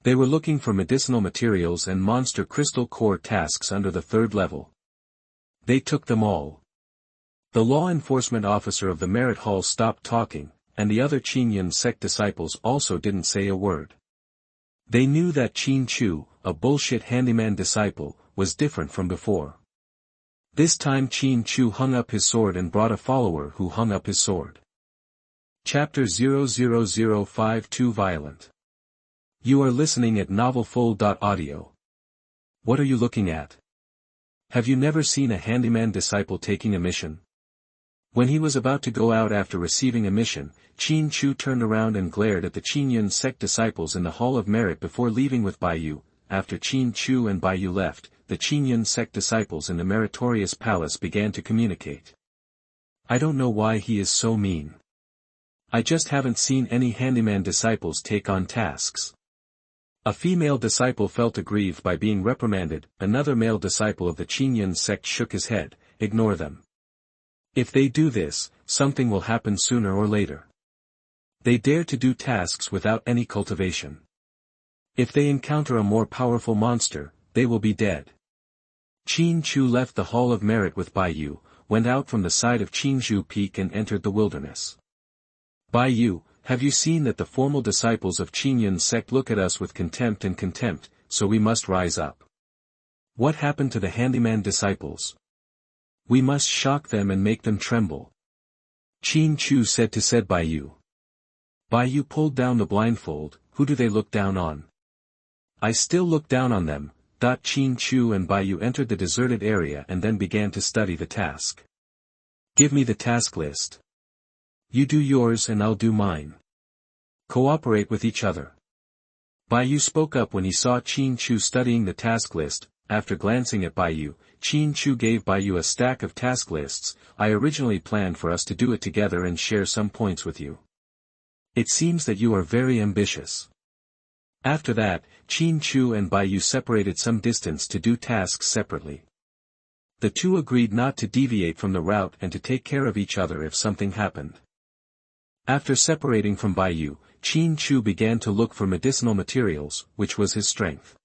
Speaker 1: They were looking for medicinal materials and monster crystal core tasks under the 3rd level. They took them all. The law enforcement officer of the Merit Hall stopped talking, and the other Qinyan sect disciples also didn't say a word. They knew that Qin Chu, a bullshit handyman disciple, was different from before. This time Qin Chu hung up his sword and brought a follower who hung up his sword. Chapter 00052 Violent. You are listening at MTnovel. What are you looking at? Have you never seen a handyman disciple taking a mission? When he was about to go out after receiving a mission, Qin Chu turned around and glared at the Qinyan sect disciples in the Hall of Merit before leaving with Baiyu. After Qin Chu and Baiyu left, the Qinyan sect disciples in the Meritorious Palace began to communicate. I don't know why he is so mean. I just haven't seen any handyman disciples take on tasks. A female disciple felt aggrieved by being reprimanded. Another male disciple of the Qinyan sect shook his head. Ignore them. If they do this, something will happen sooner or later. They dare to do tasks without any cultivation. If they encounter a more powerful monster, they will be dead. Qin Chu left the Hall of Merit with Baiyu, went out from the side of Qinzhu Peak and entered the wilderness. Baiyu, have you seen that the formal disciples of Qinyan sect look at us with contempt, so we must rise up. What happened to the handyman disciples? We must shock them and make them tremble. Qin Chu said to Baiyu. Baiyu pulled down the blindfold. Who do they look down on? I still look down on them. Qin Chu and Baiyu entered the deserted area and then began to study the task. Give me the task list. You do yours and I'll do mine. Cooperate with each other. Baiyu spoke up when he saw Qin Chu studying the task list. After glancing at Baiyu, Qin Chu gave Baiyu a stack of task lists. I originally planned for us to do it together and share some points with you. It seems that you are very ambitious. After that, Qin Chu and Baiyu separated some distance to do tasks separately. The two agreed not to deviate from the route and to take care of each other if something happened. After separating from Baiyu, Qin Chu began to look for medicinal materials, which was his strength.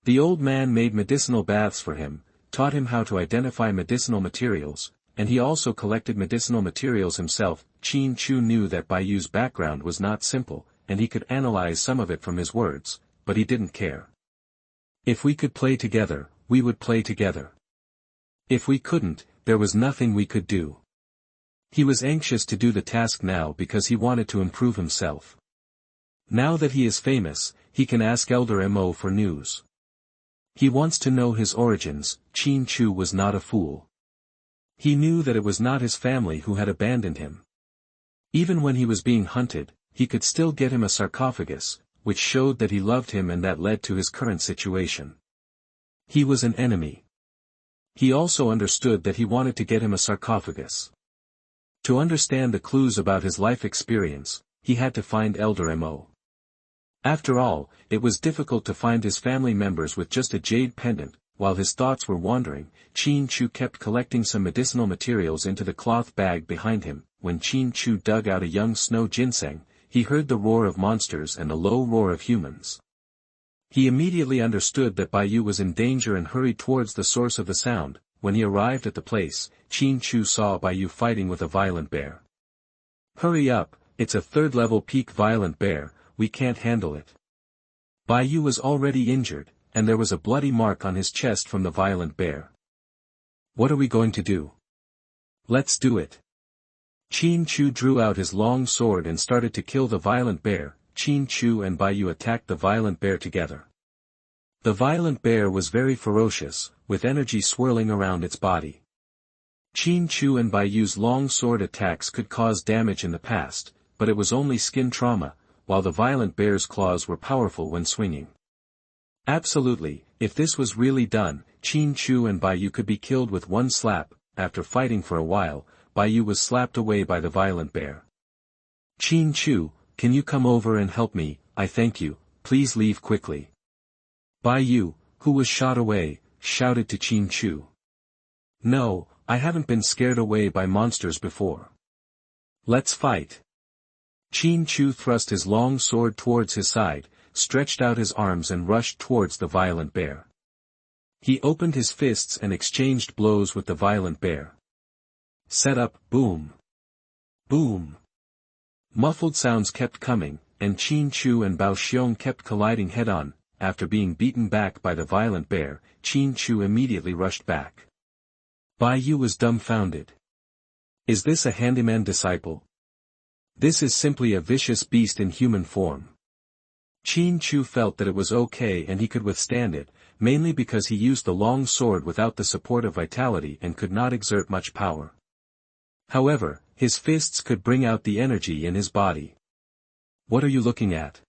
Speaker 1: The old man made medicinal baths for him, taught him how to identify medicinal materials, and he also collected medicinal materials himself. Qin Chu knew that Baiyu's background was not simple, and he could analyze some of it from his words, but he didn't care. If we could play together, we would play together. If we couldn't, there was nothing we could do. He was anxious to do the task now because he wanted to improve himself. Now that he is famous, he can ask Elder Mo for news. He wants to know his origins. Qin Chu was not a fool. He knew that it was not his family who had abandoned him. Even when he was being hunted, he could still get him a sarcophagus, which showed that he loved him, and that led to his current situation. He was an enemy. He also understood that he wanted to get him a sarcophagus. To understand the clues about his life experience, he had to find Elder Mo. After all, it was difficult to find his family members with just a jade pendant. While his thoughts were wandering, Qin Chu kept collecting some medicinal materials into the cloth bag behind him. When Qin Chu dug out a young snow ginseng, he heard the roar of monsters and the low roar of humans. He immediately understood that Baiyu was in danger and hurried towards the source of the sound. When he arrived at the place, Qin Chu saw Baiyu fighting with a violent bear. "Hurry up, it's a third-level peak violent bear, we can't handle it." Baiyu was already injured, and there was a bloody mark on his chest from the violent bear. "What are we going to do?" "Let's do it." Qin Chu drew out his long sword and started to kill the violent bear. Qin Chu and Baiyu attacked the violent bear together. The violent bear was very ferocious, with energy swirling around its body. Qin Chu and Baiyu's long sword attacks could cause damage in the past, but it was only skin trauma, while the violent bear's claws were powerful when swinging. Absolutely, if this was really done, Qin Chu and Baiyu could be killed with one slap. After fighting for a while, Baiyu was slapped away by the violent bear. "Qin Chu, can you come over and help me? I thank you, please leave quickly." Baiyu, who was shot away, shouted to Qin Chu. "No, I haven't been scared away by monsters before. Let's fight." Qin Chu thrust his long sword towards his side, stretched out his arms and rushed towards the violent bear. He opened his fists and exchanged blows with the violent bear. Set up, boom. Boom. Muffled sounds kept coming, and Qin Chu and Bao Xiong kept colliding head-on. After being beaten back by the violent bear, Qin Chu immediately rushed back. Baiyu was dumbfounded. Is this a handyman disciple? This is simply a vicious beast in human form. Qin Chu felt that it was okay and he could withstand it, mainly because he used the long sword without the support of vitality and could not exert much power. However, his fists could bring out the energy in his body. "What are you looking at?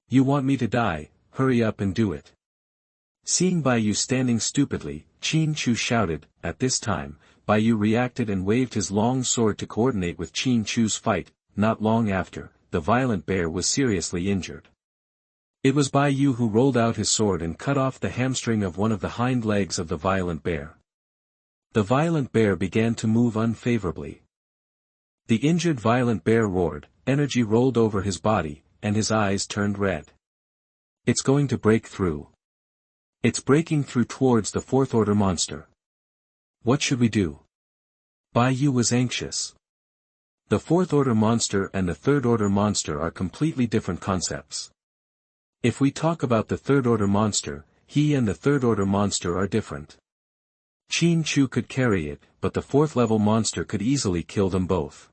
Speaker 1: You want me to die? Hurry up and do it." Seeing Baiyu standing stupidly, Qin Chu shouted. At this time, Baiyu reacted and waved his long sword to coordinate with Qin Chu's fight. Not long after, the violent bear was seriously injured. It was Baiyu who rolled out his sword and cut off the hamstring of one of the hind legs of the violent bear. The violent bear began to move unfavorably. The injured violent bear roared, energy rolled over his body, and his eyes turned red. It's going to break through. It's breaking through towards the fourth-order monster. What should we do? Baiyu was anxious. The fourth-order monster and the third-order monster are completely different concepts. If we talk about the third-order monster, he and the third-order monster are different. Qin Chu could carry it, but the fourth-level monster could easily kill them both.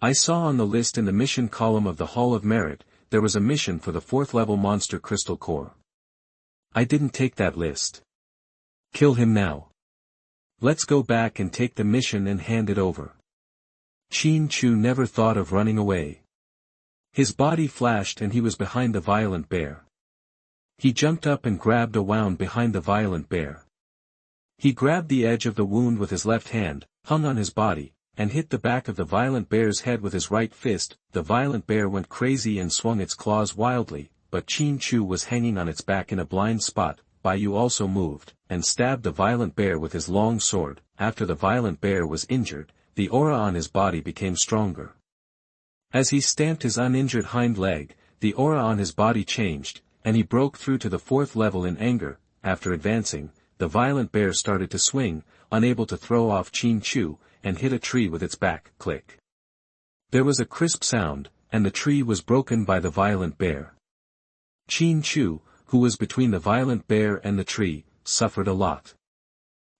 Speaker 1: I saw on the list in the mission column of the Hall of Merit, there was a mission for the fourth-level monster Crystal Core. I didn't take that list. Kill him now. Let's go back and take the mission and hand it over. Qin Chu never thought of running away. His body flashed and he was behind the violent bear. He jumped up and grabbed a wound behind the violent bear. He grabbed the edge of the wound with his left hand, hung on his body, and hit the back of the violent bear's head with his right fist. The violent bear went crazy and swung its claws wildly, but Qin Chu was hanging on its back in a blind spot. Baiyu also moved, and stabbed the violent bear with his long sword. After the violent bear was injured, the aura on his body became stronger. As he stamped his uninjured hind leg, the aura on his body changed, and he broke through to the 4th level in anger. After advancing, the violent bear started to swing, unable to throw off Qin Chu, and hit a tree with its back. Click. There was a crisp sound, and the tree was broken by the violent bear. Qin Chu, who was between the violent bear and the tree, suffered a lot.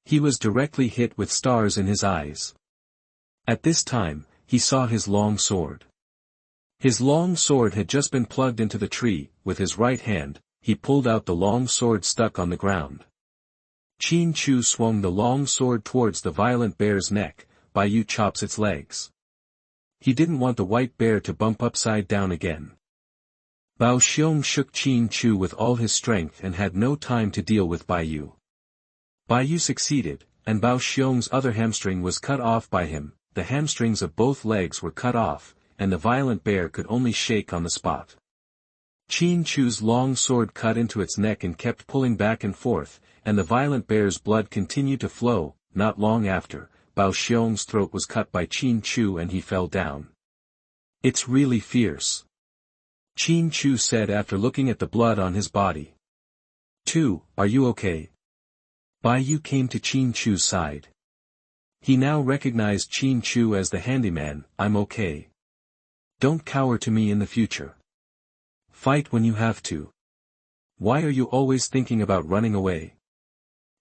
Speaker 1: He was directly hit with stars in his eyes. At this time, he saw his long sword. His long sword had just been plugged into the tree. With his right hand, he pulled out the long sword stuck on the ground. Qin Chu swung the long sword towards the violent bear's neck. Bai chops its legs. He didn't want the white bear to bump upside down again. Bao Xiong shook Qin Chu with all his strength and had no time to deal with Bai. Bai succeeded, and Bao Xiong's other hamstring was cut off by him. The hamstrings of both legs were cut off, and the violent bear could only shake on the spot. Qin Chu's long sword cut into its neck and kept pulling back and forth, and the violent bear's blood continued to flow. Not long after, Bao Xiong's throat was cut by Qin Chu and he fell down. "It's really fierce," Qin Chu said after looking at the blood on his body. "2, are you okay?" Bai came to Qin Chu's side. He now recognized Qin Chu as the handyman. "I'm okay. Don't cower to me in the future. Fight when you have to. Why are you always thinking about running away?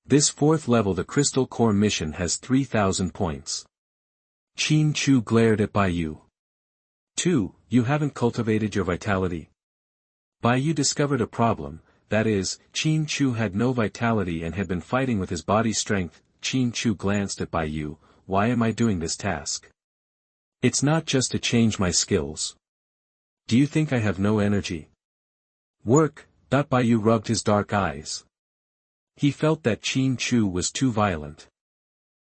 Speaker 1: This 4th level the Crystal Core mission has 3,000 points. Qin Chu glared at Bai. 2, you haven't cultivated your vitality? Bai discovered a problem, that is, Qin Chu had no vitality and had been fighting with his body strength. Qin Chu glanced at Bai. Why am I doing this task? It's not just to change my skills. Do you think I have no energy? Work. Bai rubbed his dark eyes. He felt that Qin Chu was too violent.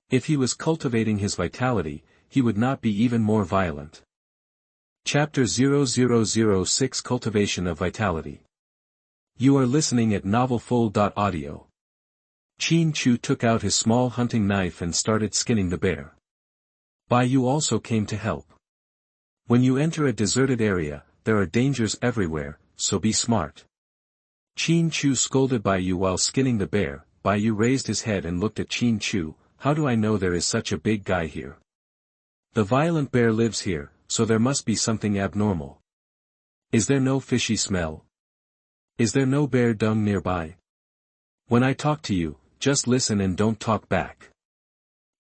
Speaker 1: If he was cultivating his vitality, he would not be even more violent. Chapter 0006 Cultivation of Vitality. You are listening at NovelFull.audio. Qin Chu took out his small hunting knife and started skinning the bear. Bai also came to help. When you enter a deserted area, there are dangers everywhere, so be smart. Qin Chu scolded Bai while skinning the bear. Bai raised his head and looked at Qin Chu. How do I know there is such a big guy here? The violent bear lives here, so there must be something abnormal. Is there no fishy smell? Is there no bear dung nearby? When I talk to you, just listen and don't talk back.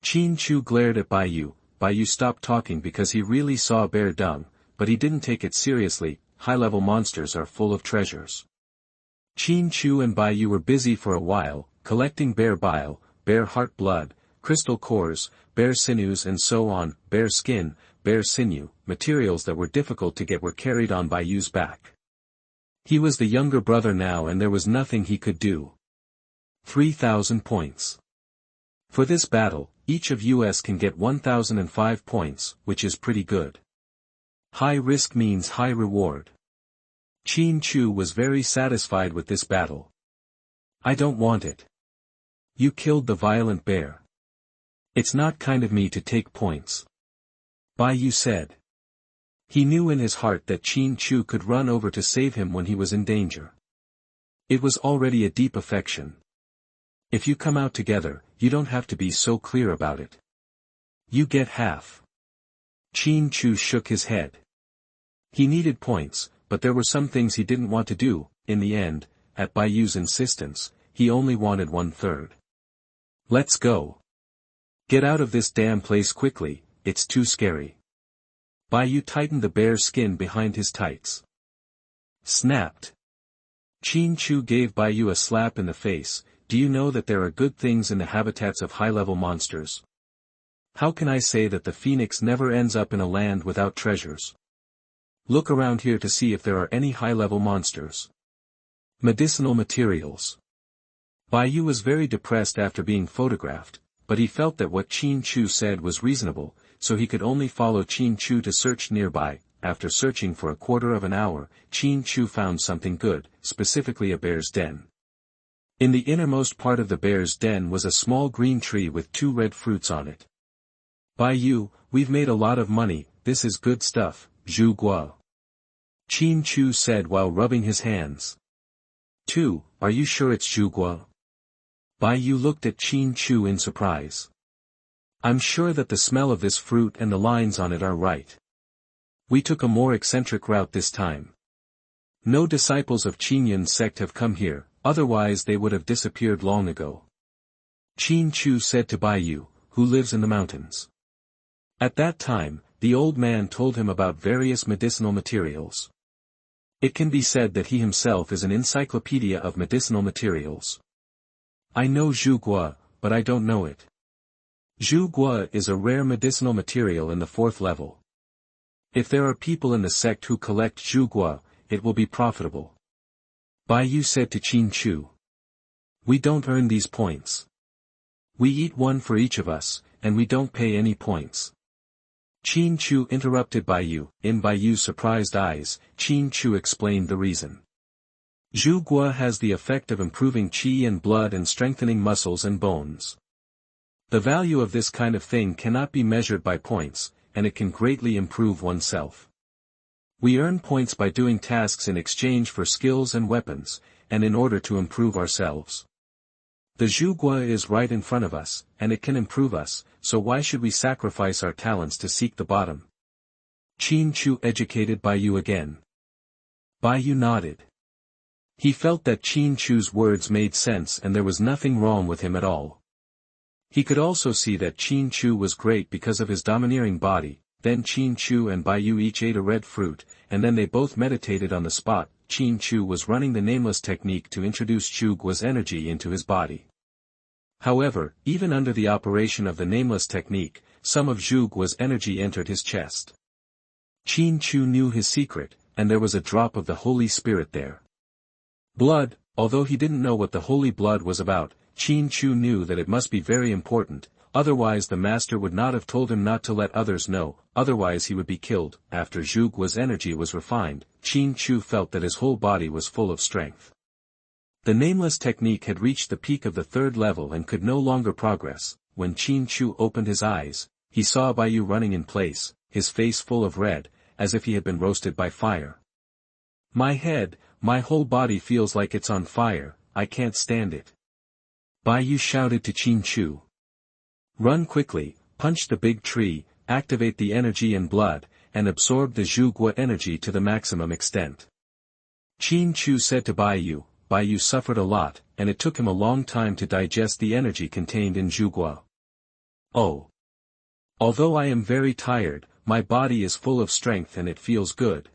Speaker 1: Qin Chu glared at Bai. Bai stopped talking because he really saw bear dung, but he didn't take it seriously. High-level monsters are full of treasures. Qin Chu and Bai were busy for a while, collecting bear bile, bear heart blood, crystal cores, bear sinews and so on. Bear skin, bear sinew, materials that were difficult to get were carried on Bai's back. He was the younger brother now and there was nothing he could do. 3,000 points. For this battle, each of us can get 1,005 points, which is pretty good. High risk means high reward. Qin Chu was very satisfied with this battle. I don't want it. You killed the violent bear. It's not kind of me to take points. Bai said. He knew in his heart that Qin Chu could run over to save him when he was in danger. It was already a deep affection. If you come out together, you don't have to be so clear about it. You get half. Qin Chu shook his head. He needed points, but there were some things he didn't want to do. In the end, at Bai's insistence, he only wanted 1/3. Let's go. Get out of this damn place quickly, it's too scary. Bai tightened the bear's skin behind his tights. Snapped. Qin Chu gave Bai a slap in the face. Do you know that there are good things in the habitats of high-level monsters? How can I say that the phoenix never ends up in a land without treasures? Look around here to see if there are any high-level monsters. Medicinal materials. Bai was very depressed after being photographed, but he felt that what Qin Chu said was reasonable, so he could only follow Qin Chu to search nearby. After searching for a quarter of an hour, Qin Chu found something good, specifically a bear's den. In the innermost part of the bear's den was a small green tree with 2 red fruits on it. Bai, we've made a lot of money, this is good stuff. Zhu Guo. Qin Chu said while rubbing his hands. 2, are you sure it's Zhu Guo? Bai Yu looked at Qin Chu in surprise. I'm sure that the smell of this fruit and the lines on it are right. We took a more eccentric route this time. No disciples of Qinyan's sect have come here, otherwise they would have disappeared long ago. Qin Chu said to Bai Yu, who lives in the mountains. At that time, the old man told him about various medicinal materials. It can be said that he himself is an encyclopedia of medicinal materials. I know Zhu Guo, but I don't know it. Zhu Guo is a rare medicinal material in the 4th level. If there are people in the sect who collect Zhu Guo, it will be profitable. Bai Yu said to Qin Chu. We don't earn these points. We eat one for each of us, and we don't pay any points. Qin Chu interrupted Bai Yu. In Bai Yu's surprised eyes, Qin Chu explained the reason. Zhu Guo has the effect of improving qi and blood and strengthening muscles and bones. The value of this kind of thing cannot be measured by points, and it can greatly improve oneself. We earn points by doing tasks in exchange for skills and weapons, and in order to improve ourselves. The Zhu Guo is right in front of us, and it can improve us, so why should we sacrifice our talents to seek the bottom? Qin Chu educated Bai Yu again. Bai Yu nodded. He felt that Qin Chu's words made sense and there was nothing wrong with him at all. He could also see that Qin Chu was great because of his domineering body. Then Qin Chu and Bai Yu each ate a red fruit, and then they both meditated on the spot. Qin Chu was running the nameless technique to introduce Zhu Guo's energy into his body. However, even under the operation of the nameless technique, some of Zhu Guo's energy entered his chest. Qin Chu knew his secret, and there was a drop of the Holy Spirit there. Blood, although he didn't know what the holy blood was about, Qin Chu knew that it must be very important, otherwise the master would not have told him not to let others know, otherwise he would be killed. After Zhu Guo's energy was refined, Qin Chu felt that his whole body was full of strength. The nameless technique had reached the peak of the 3rd level and could no longer progress. When Qin Chu opened his eyes, he saw Bai Yu running in place, his face full of red, as if he had been roasted by fire. My head, my whole body feels like it's on fire, I can't stand it. Bai Yu shouted to Qin Chu. Run quickly, punch the big tree, activate the energy and blood, and absorb the Zhu Guo energy to the maximum extent. Qin Chu said to Bai Yu suffered a lot, and it took him a long time to digest the energy contained in Zhu Guo. Oh. Although I am very tired, my body is full of strength and it feels good.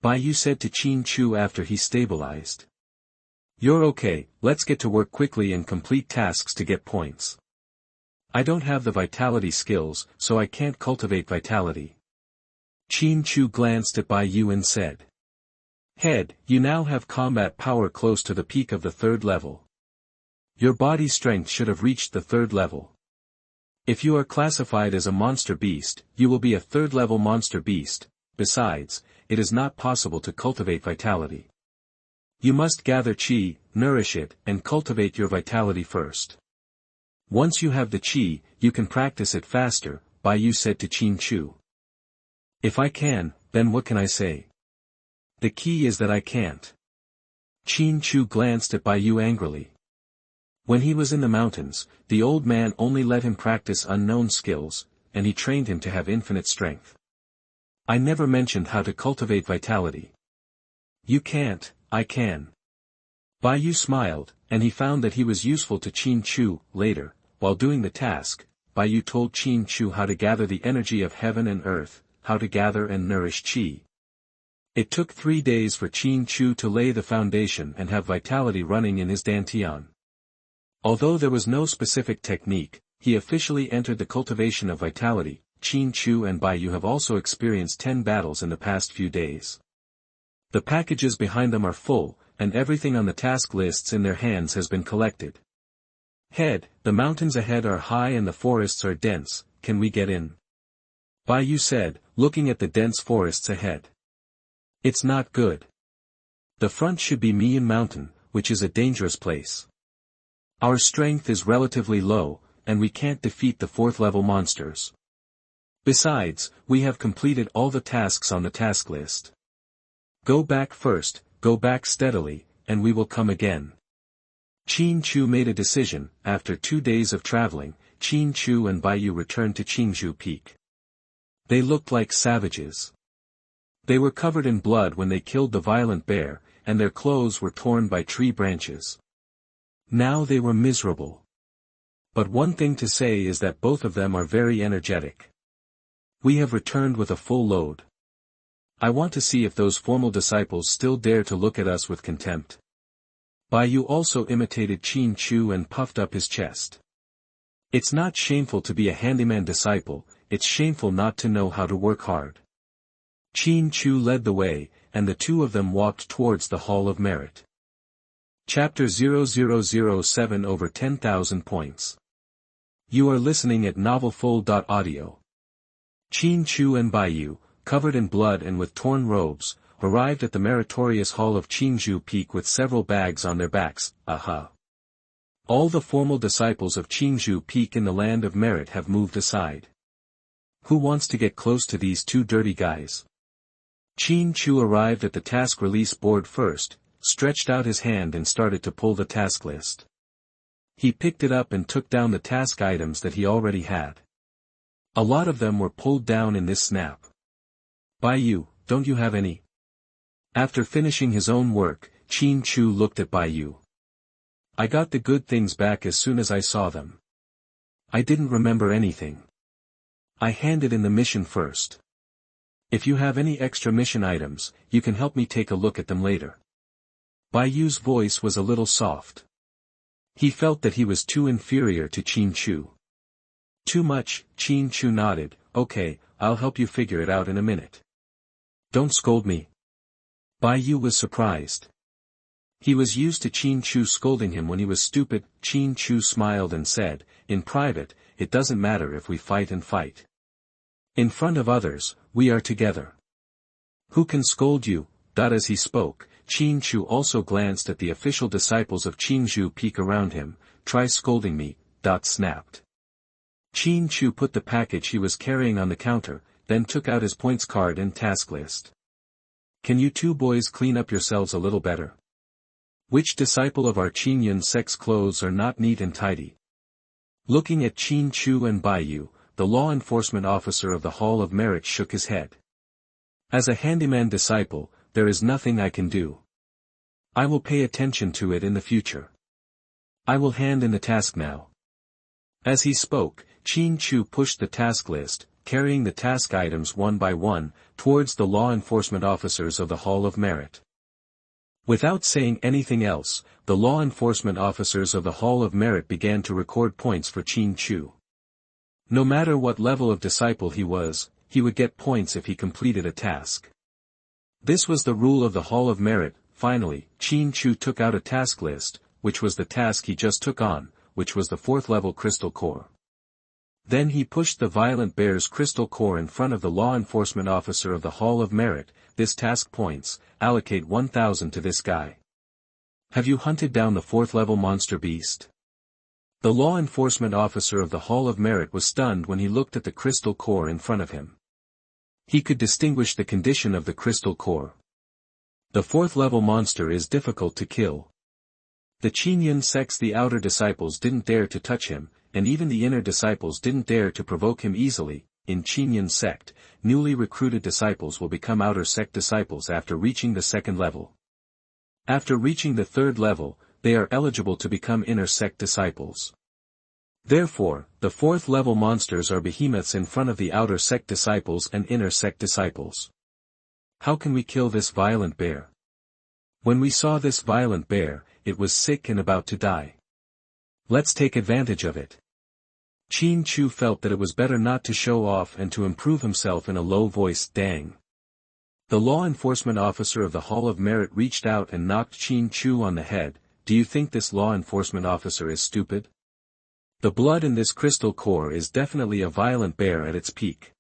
Speaker 1: Bai Yu said to Qin Chu after he stabilized. You're okay, let's get to work quickly and complete tasks to get points. I don't have the vitality skills, so I can't cultivate vitality. Qin Chu glanced at Bai Yu and said. Head, you now have combat power close to the peak of the 3rd level. Your body strength should have reached the 3rd level. If you are classified as a monster beast, you will be a 3rd level monster beast. Besides, it is not possible to cultivate vitality. You must gather qi, nourish it, and cultivate your vitality first. Once you have the qi, you can practice it faster, Bai Yu said to Qin Chu. If I can, then what can I say? The key is that I can't. Qin Chu glanced at Bai Yu angrily. When he was in the mountains, the old man only let him practice unknown skills, and he trained him to have infinite strength. I never mentioned how to cultivate vitality. You can't, I can. Bai Yu smiled, and he found that he was useful to Qin Chu. Later, while doing the task, Bai Yu told Qin Chu how to gather the energy of heaven and earth, how to gather and nourish qi. It took 3 days for Qin Chu to lay the foundation and have vitality running in his dantian. Although there was no specific technique, he officially entered the cultivation of vitality. Qin Chu and Bai Yu have also experienced 10 battles in the past few days. The packages behind them are full, and everything on the task lists in their hands has been collected. Head, the mountains ahead are high and the forests are dense, can we get in? Bai Yu said, looking at the dense forests ahead. It's not good. The front should be Mian Mountain, which is a dangerous place. Our strength is relatively low, and we can't defeat the 4th level monsters. Besides, we have completed all the tasks on the task list. Go back first, go back steadily, and we will come again. Qin Chu made a decision. After 2 days of traveling, Qin Chu and Bai Yu returned to Qingzhou Peak. They looked like savages. They were covered in blood when they killed the violent bear, and their clothes were torn by tree branches. Now they were miserable. But one thing to say is that both of them are very energetic. We have returned with a full load. I want to see if those formal disciples still dare to look at us with contempt. Bai Yu also imitated Qin Chu and puffed up his chest. It's not shameful to be a handyman disciple, it's shameful not to know how to work hard. Qin Chu led the way, and the two of them walked towards the Hall of Merit. Chapter 0007 Over 10,000 points. You are listening at NovelFull.audio. Qin Chu and Bai Yu, covered in blood and with torn robes, arrived at the meritorious hall of Qingzhou Peak with several bags on their backs. Aha! All the formal disciples of Qingzhou Peak in the land of merit have moved aside. Who wants to get close to these two dirty guys? Qin Chu arrived at the task release board first, stretched out his hand and started to pull the task list. He picked it up and took down the task items that he already had. A lot of them were pulled down in this snap. Bai Yu, don't you have any? After finishing his own work, Qin Chu looked at Bai Yu. I got the good things back as soon as I saw them. I didn't remember anything. I handed in the mission first. If you have any extra mission items, you can help me take a look at them later. Bai Yu's voice was a little soft. He felt that he was too inferior to Qin Chu. Too much. Qin Chu nodded. Okay, I'll help you figure it out in a minute. Don't scold me. Bai Yu was surprised. He was used to Qin Chu scolding him when he was stupid. Qin Chu smiled and said, in private, it doesn't matter if we fight and fight. In front of others, we are together. Who can scold you? As he spoke, Qin Chu also glanced at the official disciples of Qingzhou Peak around him. Try scolding me. Snapped. Qin Chu put the package he was carrying on the counter, then took out his points card and task list. Can you two boys clean up yourselves a little better? Which disciple of our Qinyan sect's clothes are not neat and tidy? Looking at Qin Chu and Bai Yu, the law enforcement officer of the Hall of Merit shook his head. As a handyman disciple, there is nothing I can do. I will pay attention to it in the future. I will hand in the task now. As he spoke, Qin Chu pushed the task list, carrying the task items one by one, towards the law enforcement officers of the Hall of Merit. Without saying anything else, the law enforcement officers of the Hall of Merit began to record points for Qin Chu. No matter what level of disciple he was, he would get points if he completed a task. This was the rule of the Hall of Merit. Finally, Qin Chu took out a task list, which was the task he just took on, which was the 4th level crystal core. Then he pushed the violent bear's crystal core in front of the law enforcement officer of the Hall of Merit. This task points, allocate 1,000 to this guy. Have you hunted down the 4th level monster beast? The law enforcement officer of the Hall of Merit was stunned when he looked at the crystal core in front of him. He could distinguish the condition of the crystal core. The 4th level monster is difficult to kill. The Qinyan sect's the outer disciples didn't dare to touch him, and even the inner disciples didn't dare to provoke him easily. In Qinyan sect, newly recruited disciples will become outer sect disciples after reaching the 2nd level. After reaching the 3rd level, they are eligible to become inner sect disciples. Therefore, the 4th level monsters are behemoths in front of the outer sect disciples and inner sect disciples. How can we kill this violent bear? When we saw this violent bear, it was sick and about to die. Let's take advantage of it. Qin Chu felt that it was better not to show off and to improve himself in a low voice. Dang. The law enforcement officer of the Hall of Merit reached out and knocked Qin Chu on the head. Do you think this law enforcement officer is stupid? The blood in this crystal core is definitely a violent bear at its peak.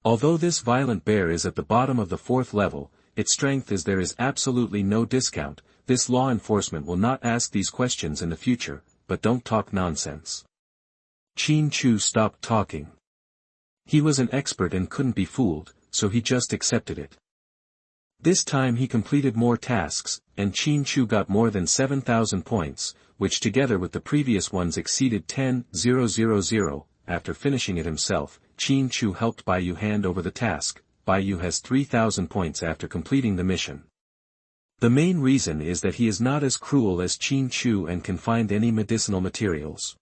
Speaker 1: Although this violent bear is at the bottom of the 4th level, its strength is there is absolutely no discount. This law enforcement will not ask these questions in the future, but don't talk nonsense. Qin Chu stopped talking. He was an expert and couldn't be fooled, so he just accepted it. This time he completed more tasks, and Qin Chu got more than 7,000 points, which together with the previous ones exceeded 10,000. After finishing it himself, Qin Chu helped Bai Yu hand over the task. Bai Yu has 3,000 points after completing the mission. The main reason is that he is not as cruel as Qin Chu and can find any medicinal materials.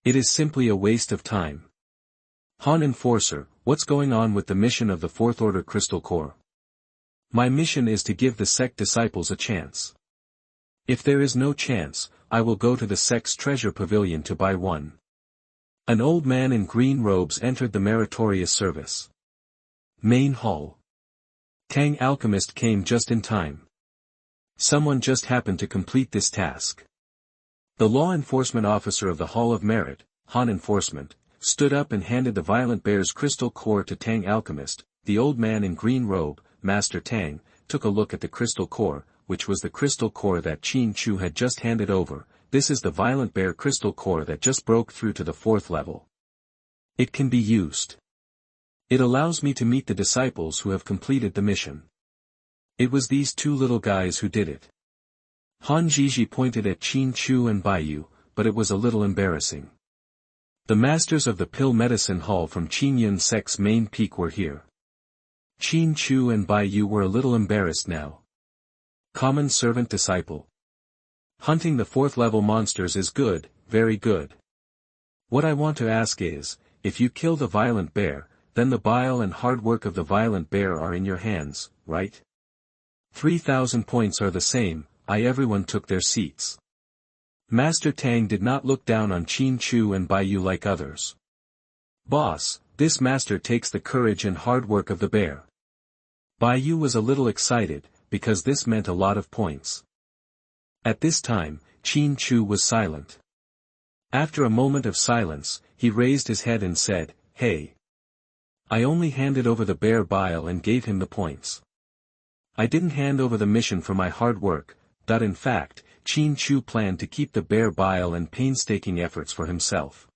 Speaker 1: It is simply a waste of time. Han Enforcer, what's going on with the mission of the Fourth Order Crystal Core? My mission is to give the sect disciples a chance. If there is no chance, I will go to the sect's treasure pavilion to buy one. An old man in green robes entered the meritorious service. Main hall. Tang Alchemist came just in time. Someone just happened to complete this task. The law enforcement officer of the Hall of Merit, Han Enforcement, stood up and handed the Violent Bear's crystal core to Tang Alchemist. The old man in green robe, Master Tang, took a look at the crystal core, which was the crystal core that Qin Chu had just handed over. This is the Violent Bear crystal core that just broke through to the 4th level. It can be used. It allows me to meet the disciples who have completed the mission. It was these two little guys who did it. Han Jiji pointed at Qin Chu and Bai Yu, but it was a little embarrassing. The masters of the Pill Medicine Hall from Qingyun sect's main peak were here. Qin Chu and Bai Yu were a little embarrassed now. Common servant disciple. Hunting the 4th level monsters is good, very good. What I want to ask is, if you kill the Violent Bear, then the bile and hard work of the Violent Bear are in your hands, right? 3,000 points are the same. Everyone took their seats. Master Tang did not look down on Qin Chu and Bai Yu like others. Boss, this master takes the courage and hard work of the bear. Bai Yu was a little excited, because this meant a lot of points. At this time, Qin Chu was silent. After a moment of silence, he raised his head and said, "Hey. I only handed over the bear bile and gave him the points. I didn't hand over the mission for my hard work." In fact, Qin Chu planned to keep the bear bile and painstaking efforts for himself.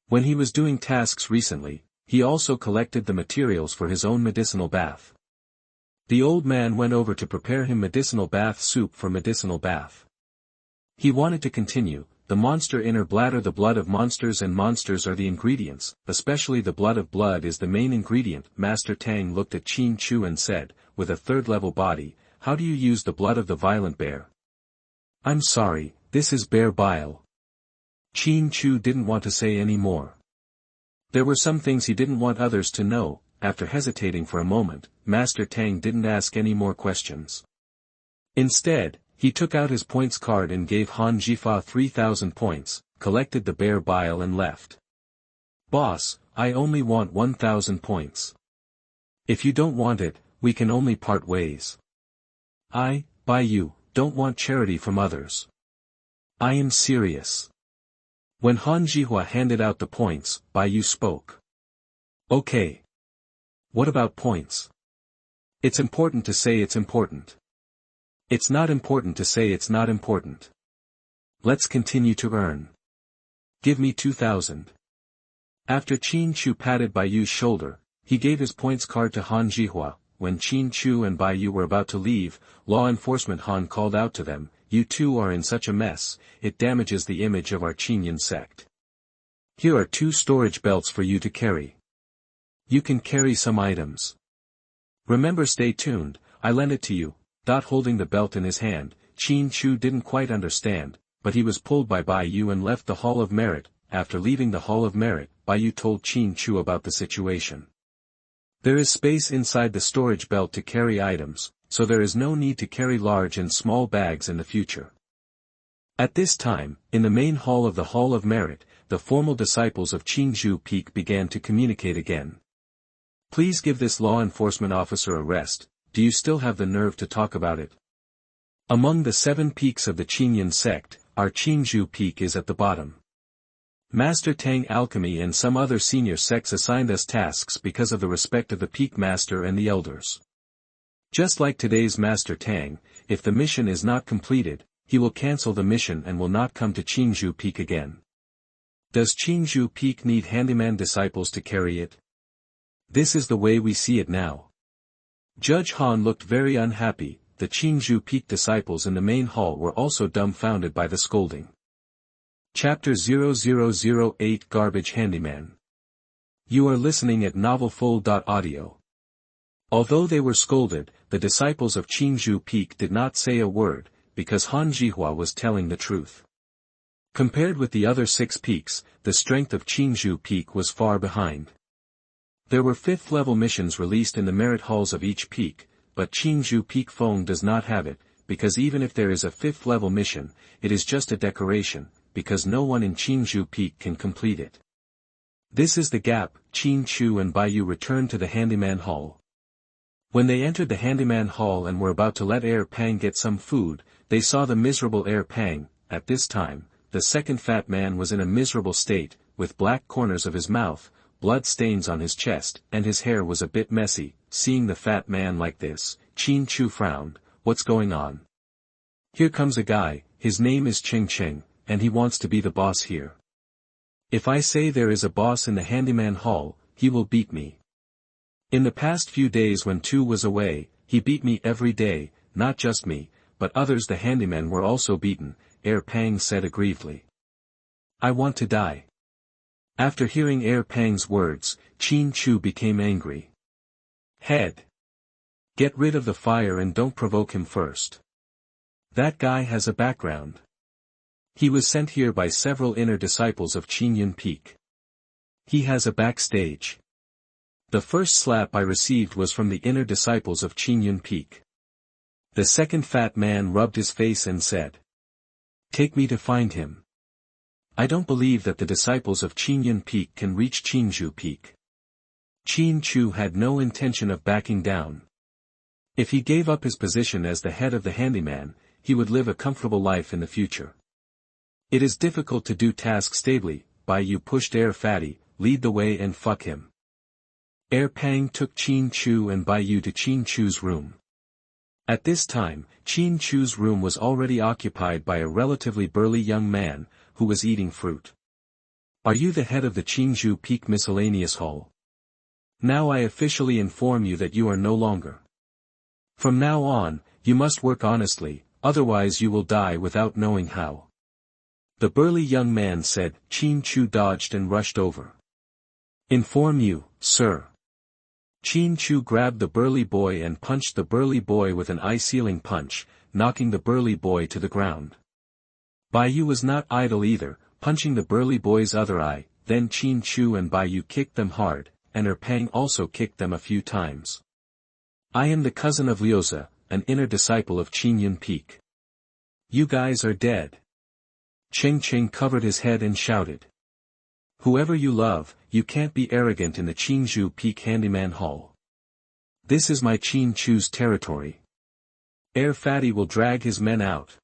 Speaker 1: When he was doing tasks recently, he also collected the materials for his own medicinal bath. The old man went over to prepare him medicinal bath soup for medicinal bath. He wanted to continue. The monster inner bladder. The blood of monsters and monsters are the ingredients, especially the blood of blood is the main ingredient. Master Tang looked at Qin Chu and said, with a 3rd level body, how do you use the blood of the Violent Bear? I'm sorry, this is bear bile. Qin Chu didn't want to say any more. There were some things he didn't want others to know. After hesitating for a moment, Master Tang didn't ask any more questions. Instead, he took out his points card and gave Han Jifa 3,000 points, collected the bear bile and left. Boss, I only want 1,000 points. If you don't want it, we can only part ways. Bai Yu, don't want charity from others. I am serious. When Han Jihua handed out the points, Bai Yu spoke. Okay. What about points? It's important to say it's important. It's not important to say it's not important. Let's continue to earn. Give me 2,000. After Qin Chu patted Bai Yu's shoulder, he gave his points card to Han Jihua. When Qin Chu and Bai Yu were about to leave, Law Enforcement Han called out to them, "You two are in such a mess, it damages the image of our Qingyun sect. Here are 2 storage belts for you to carry. You can carry some items. Remember, stay tuned, I lend it to you." Holding the belt in his hand, Qin Chu didn't quite understand, but he was pulled by Bai Yu and left the Hall of Merit. After leaving the Hall of Merit, Bai Yu told Qin Chu about the situation. There is space inside the storage belt to carry items, so there is no need to carry large and small bags in the future. At this time, in the main hall of the Hall of Merit, the formal disciples of Qinju Peak began to communicate again. Please give this law enforcement officer a rest. Do you still have the nerve to talk about it? Among the 7 peaks of the Qingyun sect, our Qinju Peak is at the bottom. Master Tang Alchemy and some other senior sects assigned us tasks because of the respect of the Peak Master and the Elders. Just like today's Master Tang, if the mission is not completed, he will cancel the mission and will not come to Qinju Peak again. Does Qin Chu Peak need handyman disciples to carry it? This is the way we see it now. Judge Han looked very unhappy. The Qin Chu Peak disciples in the main hall were also dumbfounded by the scolding. Chapter 0008 Garbage Handyman. You are listening at NovelFull.audio. Although they were scolded, the disciples of Qin Chu Peak did not say a word, because Han Jihua was telling the truth. Compared with the other 6 peaks, the strength of Qin Chu Peak was far behind. There were 5th-level missions released in the merit halls of each peak, but Qin Chu Peak Feng does not have it, because even if there is a 5th-level mission, it is just a decoration, because no one in Qin Chu Peak can complete it. This is the gap. Qin Chu and Baiyu returned to the Handyman Hall. When they entered the Handyman Hall and were about to let Air Pang get some food, they saw the miserable Air Pang. At this time, the second fat man was in a miserable state, with black corners of his mouth, blood stains on his chest, and his hair was a bit messy. Seeing the fat man like this, Qin Chu frowned. What's going on? Here comes a guy, his name is Cheng, and he wants to be the boss here. If I say there is a boss in the Handyman Hall, he will beat me. In the past few days when Tu was away, he beat me every day, not just me, but others. The handymen were also beaten, Air Pang said aggrievedly. I want to die. After hearing Air Pang's words, Qin Chu became angry. Head. Get rid of the fire and don't provoke him first. That guy has a background. He was sent here by several inner disciples of Qin Yun Peak. He has a backstage. The first slap I received was from the inner disciples of Qin Yun Peak. The second fat man rubbed his face and said, take me to find him. I don't believe that the disciples of Qin Yun Peak can reach Qin Chu Peak. Qin Chu had no intention of backing down. If he gave up his position as the head of the handyman, he would live a comfortable life in the future. It is difficult to do tasks stably. Baiyu pushed Air Fatty, lead the way and fuck him. Air Pang took Qin Chu and Baiyu to Qin Chu's room. At this time, Qin Chu's room was already occupied by a relatively burly young man, who was eating fruit. Are you the head of the Qin Chu Peak Miscellaneous Hall? Now I officially inform you that you are no longer. From now on, you must work honestly, otherwise you will die without knowing how. The burly young man said. Qin Chu dodged and rushed over. Inform you, sir. Qin Chu grabbed the burly boy and punched the burly boy with an eye-sealing punch, knocking the burly boy to the ground. Baiyu was not idle either, punching the burly boy's other eye. Then Qin Chu and Baiyu kicked them hard, and Air Pang also kicked them a few times. I am the cousin of Liuza, an inner disciple of Qin Yun Peak. You guys are dead. Cheng covered his head and shouted. Whoever you love, you can't be arrogant in the Qin Chu Peak Handyman Hall. This is my Qin Chu's territory. Air Fatty will drag his men out.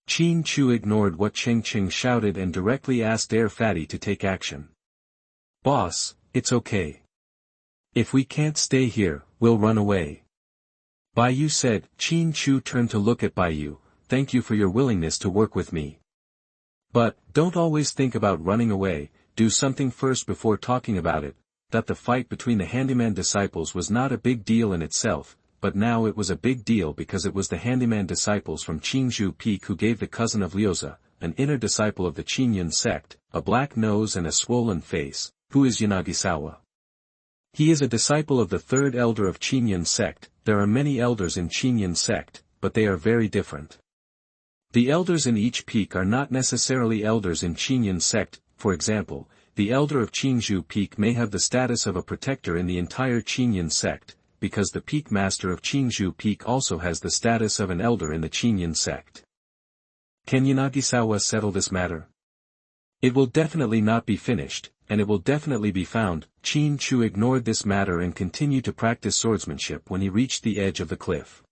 Speaker 1: Qin Chu ignored what Cheng shouted and directly asked Air Fatty to take action. Boss, it's okay. If we can't stay here, we'll run away. Baiyu said. Qin Chu turned to look at Baiyu. Thank you for your willingness to work with me. But, don't always think about running away, do something first before talking about it. That the fight between the handyman disciples was not a big deal in itself, but now it was a big deal because it was the handyman disciples from Qin Chu Peak who gave the cousin of Liuza, an inner disciple of the Qin Yun sect, a black nose and a swollen face. Who is Yanagisawa? He is a disciple of the third elder of Qin Yun sect. There are many elders in Qin Yun sect, but they are very different. The elders in each peak are not necessarily elders in Qin Yun sect. For example, the elder of Qin Chu Peak may have the status of a protector in the entire Qin Yun sect, because the peak master of Qin Chu Peak also has the status of an elder in the Qin Yun sect. Can Yanagisawa settle this matter? It will definitely not be finished, and it will definitely be found. Qin Chu ignored this matter and continued to practice swordsmanship when he reached the edge of the cliff.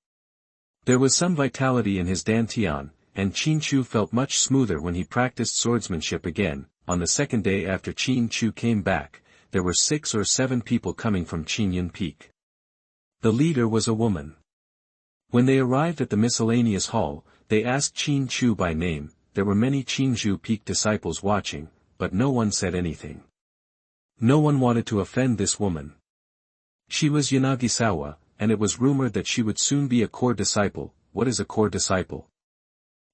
Speaker 1: There was some vitality in his dantian, and Qin Chu felt much smoother when he practiced swordsmanship again. On the second day after Qin Chu came back, there were 6 or 7 people coming from Qin Yun Peak. The leader was a woman. When they arrived at the miscellaneous hall, they asked Qin Chu by name. There were many Qin Chu Peak disciples watching, but no one said anything. No one wanted to offend this woman. She was Yanagisawa, and it was rumored that she would soon be a core disciple. What is a core disciple?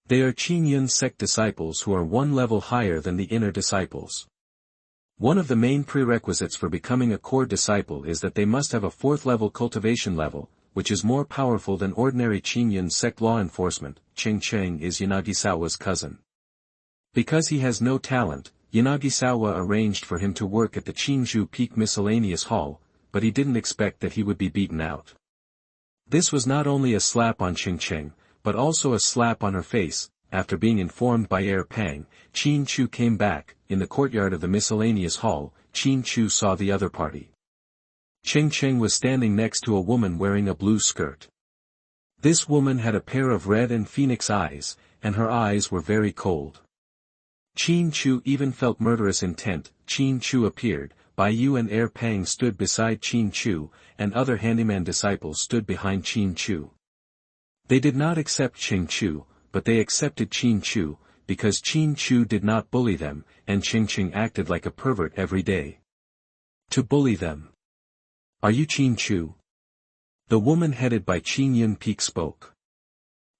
Speaker 1: They are Qin Yun sect disciples who are one level higher than the inner disciples. One of the main prerequisites for becoming a core disciple is that they must have a 4th level cultivation level, which is more powerful than ordinary Qin Yun sect law enforcement. Cheng is Yanagisawa's cousin. Because he has no talent, Yanagisawa arranged for him to work at the Qin Chu Peak Miscellaneous Hall, but he didn't expect that he would be beaten out. This was not only a slap on Cheng, but also a slap on her face. After being informed by Air Pang, Qin Chu came back. In the courtyard of the miscellaneous hall, Qin Chu saw the other party. Cheng was standing next to a woman wearing a blue skirt. This woman had a pair of red and phoenix eyes, and her eyes were very cold. Qin Chu even felt murderous intent. Qin Chu appeared. Bai Yu and Air Pang stood beside Qin Chu, and other handyman disciples stood behind Qin Chu. They did not accept Qin Chu, but they accepted Qin Chu, because Qin Chu did not bully them, and Cheng acted like a pervert every day. To bully them. Are you Qin Chu? The woman headed by Qin Yun Peak spoke.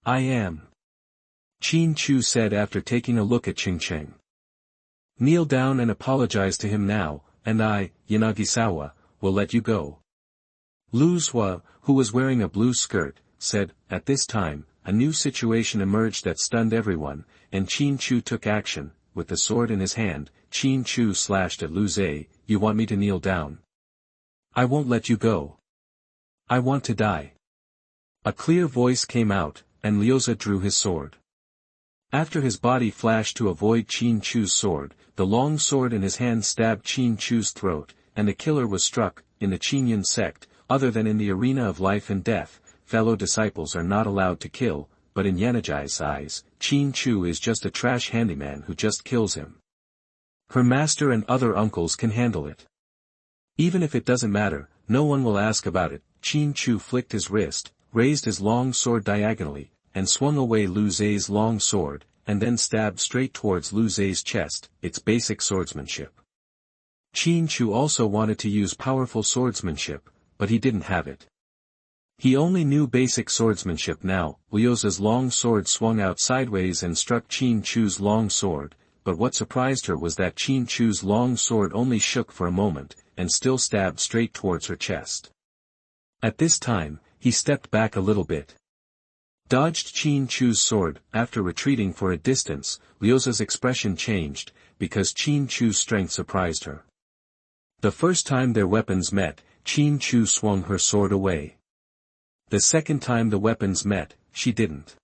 Speaker 1: I am. Qin Chu said after taking a look at Cheng. Kneel down and apologize to him now, and I, Yanagisawa, will let you go. Lu Zhua, who was wearing a blue skirt, said. At this time, a new situation emerged that stunned everyone, and Qin Chu took action. With the sword in his hand, Qin Chu slashed at Lu Zhe. You want me to kneel down? I won't let you go. I want to die. A clear voice came out, and Liuza drew his sword. After his body flashed to avoid Qin Chu's sword, the long sword in his hand stabbed Qin Chu's throat, and the killer was struck. In the Qin Yun sect, other than in the arena of life and death, fellow disciples are not allowed to kill, but in Yanagai's eyes, Qin Chu is just a trash handyman who just kills him. Her master and other uncles can handle it. Even if it doesn't matter, no one will ask about it. Qin Chu flicked his wrist, raised his long sword diagonally, and swung away Lu Zhe's long sword, and then stabbed straight towards Lu Zhe's chest. It's basic swordsmanship. Qin Chu also wanted to use powerful swordsmanship, but he didn't have it. He only knew basic swordsmanship now. Liuza's long sword swung out sideways and struck Qin Chu's long sword, but what surprised her was that Qin Chu's long sword only shook for a moment, and still stabbed straight towards her chest. At this time, he stepped back a little bit. Dodged Qin Chu's sword. After retreating for a distance, Liuza's expression changed, because Qin Chu's strength surprised her. The first time their weapons met, Qin Chu swung her sword away. The second time the weapons met, she didn't.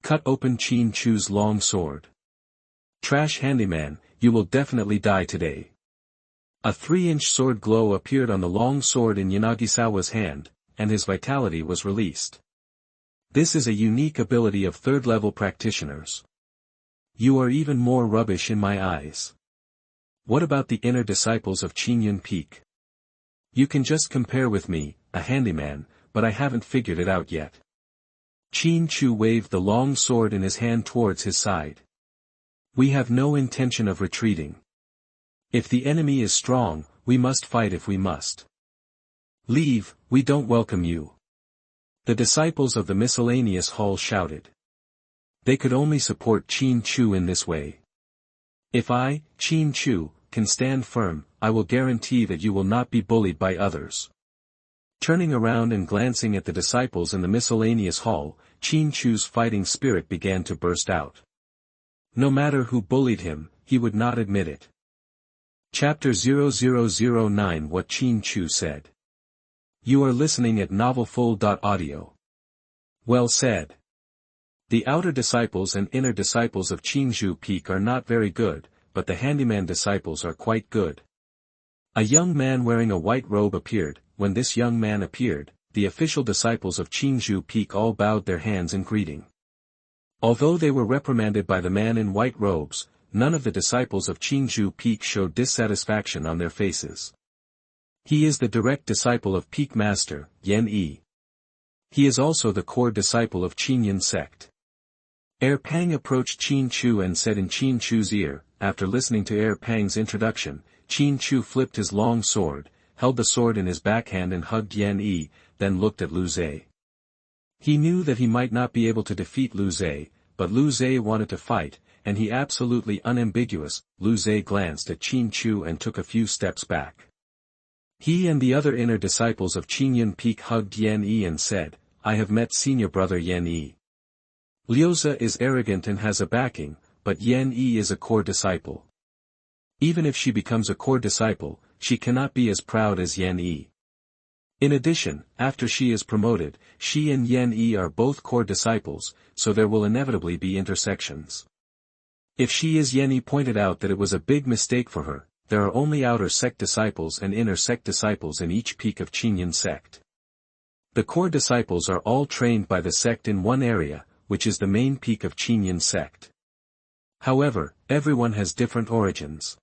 Speaker 1: Cut open Qin Chu's long sword. Trash handyman, you will definitely die today. A 3-inch sword glow appeared on the long sword in Yanagisawa's hand, and his vitality was released. This is a unique ability of 3rd-level practitioners. You are even more rubbish in my eyes. What about the inner disciples of Qin Yun Peak? You can just compare with me, a handyman, but I haven't figured it out yet. Qin Chu waved the long sword in his hand towards his side. We have no intention of retreating. If the enemy is strong, we must fight if we must. Leave, we don't welcome you. The disciples of the miscellaneous hall shouted. They could only support Qin Chu in this way. If I, Qin Chu, can stand firm, I will guarantee that you will not be bullied by others. Turning around and glancing at the disciples in the miscellaneous hall, Qin Chu's fighting spirit began to burst out. No matter who bullied him, he would not admit it. Chapter 0009 What Qin Chu Said. You are listening at novelfull.audio. Well said. The outer disciples and inner disciples of Qin Chu Peak are not very good, but the handyman disciples are quite good. A young man wearing a white robe appeared. When this young man appeared, the official disciples of Qin Chu Peak all bowed their hands in greeting. Although they were reprimanded by the man in white robes, none of the disciples of Qin Chu Peak showed dissatisfaction on their faces. He is the direct disciple of Peak Master, Yan Yi. He is also the core disciple of Qin Yun sect. Air Pang approached Qin Chu and said in Qin Chu's ear, after listening to Pang's introduction, Qin Chu flipped his long sword, held the sword in his backhand and hugged Yan Yi, then looked at Lu Zhe. He knew that he might not be able to defeat Lu Zhe, but Lu Zhe wanted to fight, and he absolutely unambiguous. Lu Zhe glanced at Qin Chu and took a few steps back. He and the other inner disciples of Qingyun Peak hugged Yan Yi and said, "I have met senior brother Yan Yi. Liuza is arrogant and has a backing, but Yan Yi is a core disciple. Even if she becomes a core disciple, she cannot be as proud as Yan Yi. In addition, after she is promoted, she and Yan Yi are both core disciples, so there will inevitably be intersections. If she is," Yan Yi pointed out that it was a big mistake for her. There are only outer sect disciples and inner sect disciples in each peak of Qingyun sect. The core disciples are all trained by the sect in one area, which is the main peak of Qingyun sect. However, everyone has different origins.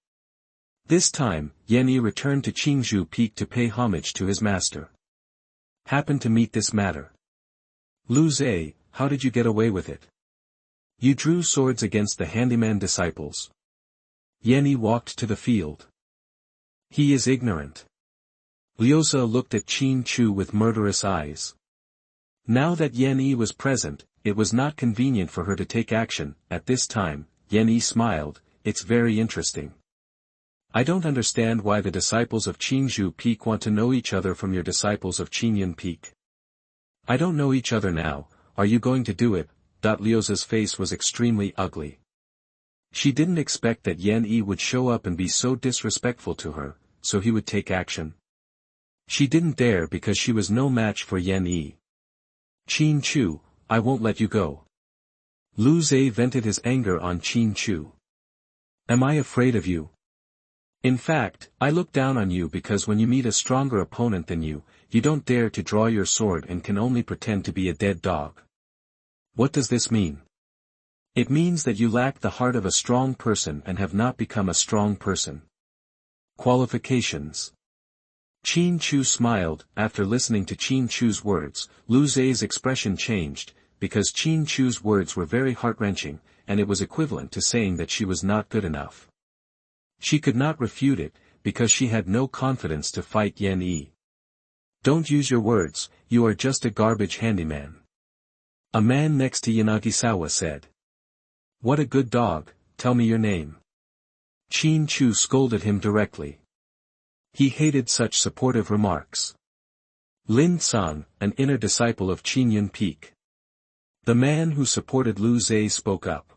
Speaker 1: This time, Yan Yi returned to Qingzhou Peak to pay homage to his master. Happened to meet this matter. "Lu Zhe, how did you get away with it? You drew swords against the Handyman disciples." Yan Yi walked to the field. "He is ignorant." Liuza looked at Qin Chu with murderous eyes. Now that Yan Yi was present, it was not convenient for her to take action. At this time, Yan Yi smiled, "It's very interesting. I don't understand why the disciples of Qingzhou Peak want to know each other from your disciples of Qingyun Peak. I don't know each other now, are you going to do it?" Liuza's face was extremely ugly. She didn't expect that Yan Yi would show up and be so disrespectful to her, so he would take action. She didn't dare because she was no match for Yan Yi. "Qin Chu, I won't let you go." Lu Zhe vented his anger on Qin Chu. "Am I afraid of you? In fact, I look down on you because when you meet a stronger opponent than you, you don't dare to draw your sword and can only pretend to be a dead dog. What does this mean? It means that you lack the heart of a strong person and have not become a strong person." Qualifications. Qin Chu smiled. After listening to Qin Chu's words, Lu Zhe's expression changed, because Qin Chu's words were very heart-wrenching, and it was equivalent to saying that she was not good enough. She could not refute it, because she had no confidence to fight Yan Yi. "Don't use your words, you are just a garbage handyman," a man next to Yanagisawa said. "What a good dog, tell me your name." Qin Chu scolded him directly. He hated such supportive remarks. "Lin Tsang, an inner disciple of Qingyun Peak." The man who supported Lu Zhe spoke up.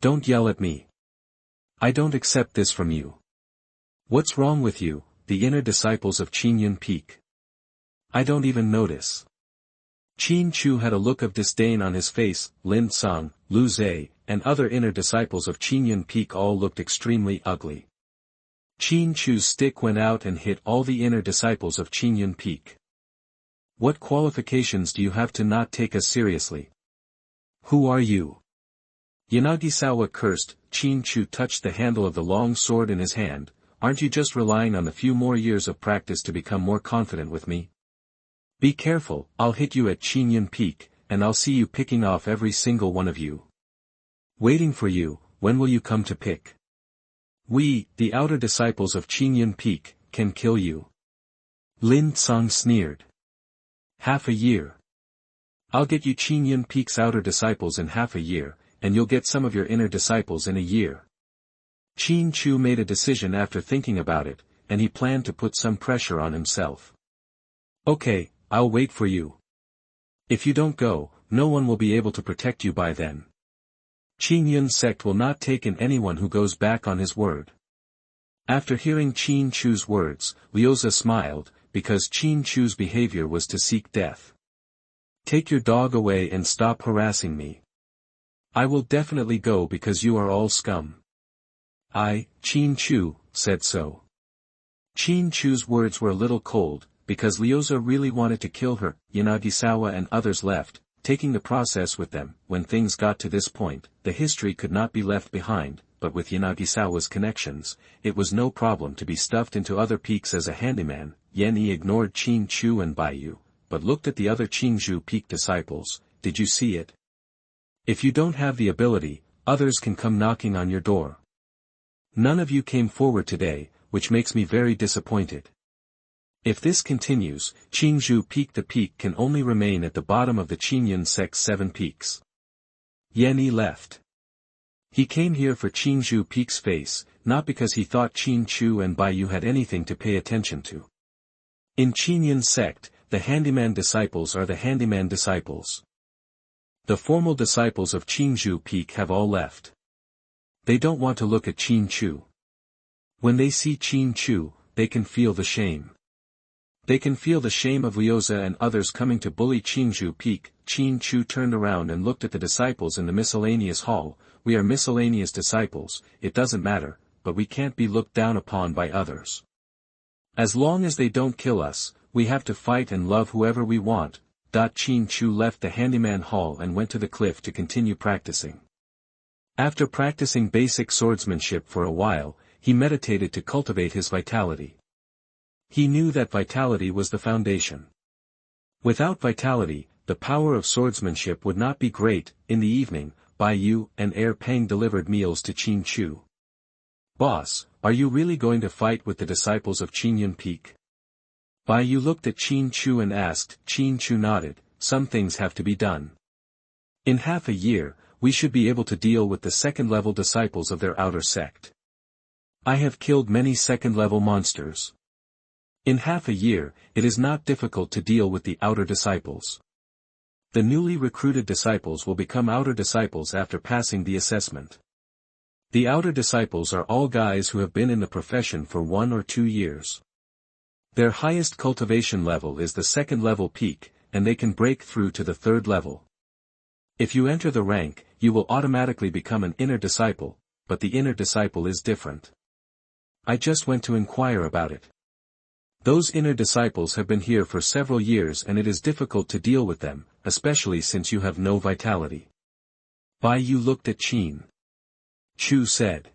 Speaker 1: "Don't yell at me. I don't accept this from you. What's wrong with you, the inner disciples of Qingyun Peak? I don't even notice." Qin Chu had a look of disdain on his face. Lin Tsang, Lu Zhe, and other inner disciples of Qingyun Peak all looked extremely ugly. Qin Chu's stick went out and hit all the inner disciples of Qingyun Peak. "What qualifications do you have to not take us seriously? Who are you?" Yanagisawa cursed. Qin Chu touched the handle of the long sword in his hand. "Aren't you just relying on the few more years of practice to become more confident with me? Be careful, I'll hit you at Qingyun Peak, and I'll see you picking off every single one of you. Waiting for you, when will you come to pick? We, the outer disciples of Qingyun Peak, can kill you." Lin Tsang sneered. "Half a year. I'll get you Qingyun Peak's outer disciples in half a year, and you'll get some of your inner disciples in a year." Qin Chu made a decision after thinking about it, and he planned to put some pressure on himself. "Okay, I'll wait for you. If you don't go, no one will be able to protect you by then. Qingyun sect will not take in anyone who goes back on his word." After hearing Qin Chu's words, Liuza smiled, because Qin Chu's behavior was to seek death. "Take your dog away and stop harassing me. I will definitely go because you are all scum." Qin Chu, said so. Qin Chu's words were a little cold, because Liuza really wanted to kill her. Yanagisawa and others left, taking the process with them. When things got to this point, the history could not be left behind, but with Yanagisawa's connections, it was no problem to be stuffed into other peaks as a handyman. Yan Yi ignored Qin Chu and Baiyu, but looked at the other Qingzhou Peak disciples. "Did you see it? If you don't have the ability, others can come knocking on your door. None of you came forward today, which makes me very disappointed. If this continues, Qin Chu Peak, the peak can only remain at the bottom of the Qinyan sect's 7 peaks. Yan Yi left. He came here for Qin Chu Peak's face, not because he thought Qin Chu and Bai Yu had anything to pay attention to. In Qinyan sect, the Handyman disciples are the Handyman disciples. The formal disciples of Qin Chu Peak have all left. They don't want to look at Qin Chu. When they see Qin Chu, they can feel the shame. They can feel the shame of Liuza and others coming to bully Qin Chu Peak. Qin Chu turned around and looked at the disciples in the miscellaneous hall. We are miscellaneous disciples, it doesn't matter, but we can't be looked down upon by others. As long as they don't kill us, we have to fight and love whoever we want. Qin Chu left the Handyman hall and went to the cliff to continue practicing. After practicing basic swordsmanship for a while, he meditated to cultivate his vitality. He knew that vitality was the foundation. Without vitality, the power of swordsmanship would not be great. In the evening, Bai Yu and Air Peng delivered meals to Qin Chu. "Boss, are you really going to fight with the disciples of Qinyan Peak?" Bai Yu looked at Qin Chu and asked. Qin Chu nodded. "Some things have to be done. In half a year, we should be able to deal with the second-level disciples of their outer sect. I have killed many second-level monsters. In half a year, it is not difficult to deal with the outer disciples. The newly recruited disciples will become outer disciples after passing the assessment. The outer disciples are all guys who have been in the profession for 1 or 2 years. Their highest cultivation level is the second-level peak, and they can break through to the third level. If you enter the rank, you will automatically become an inner disciple, but the inner disciple is different. I just went to inquire about it. Those inner disciples have been here for several years and it is difficult to deal with them, especially since you have no vitality." Bai Yu looked at Qin Chu said.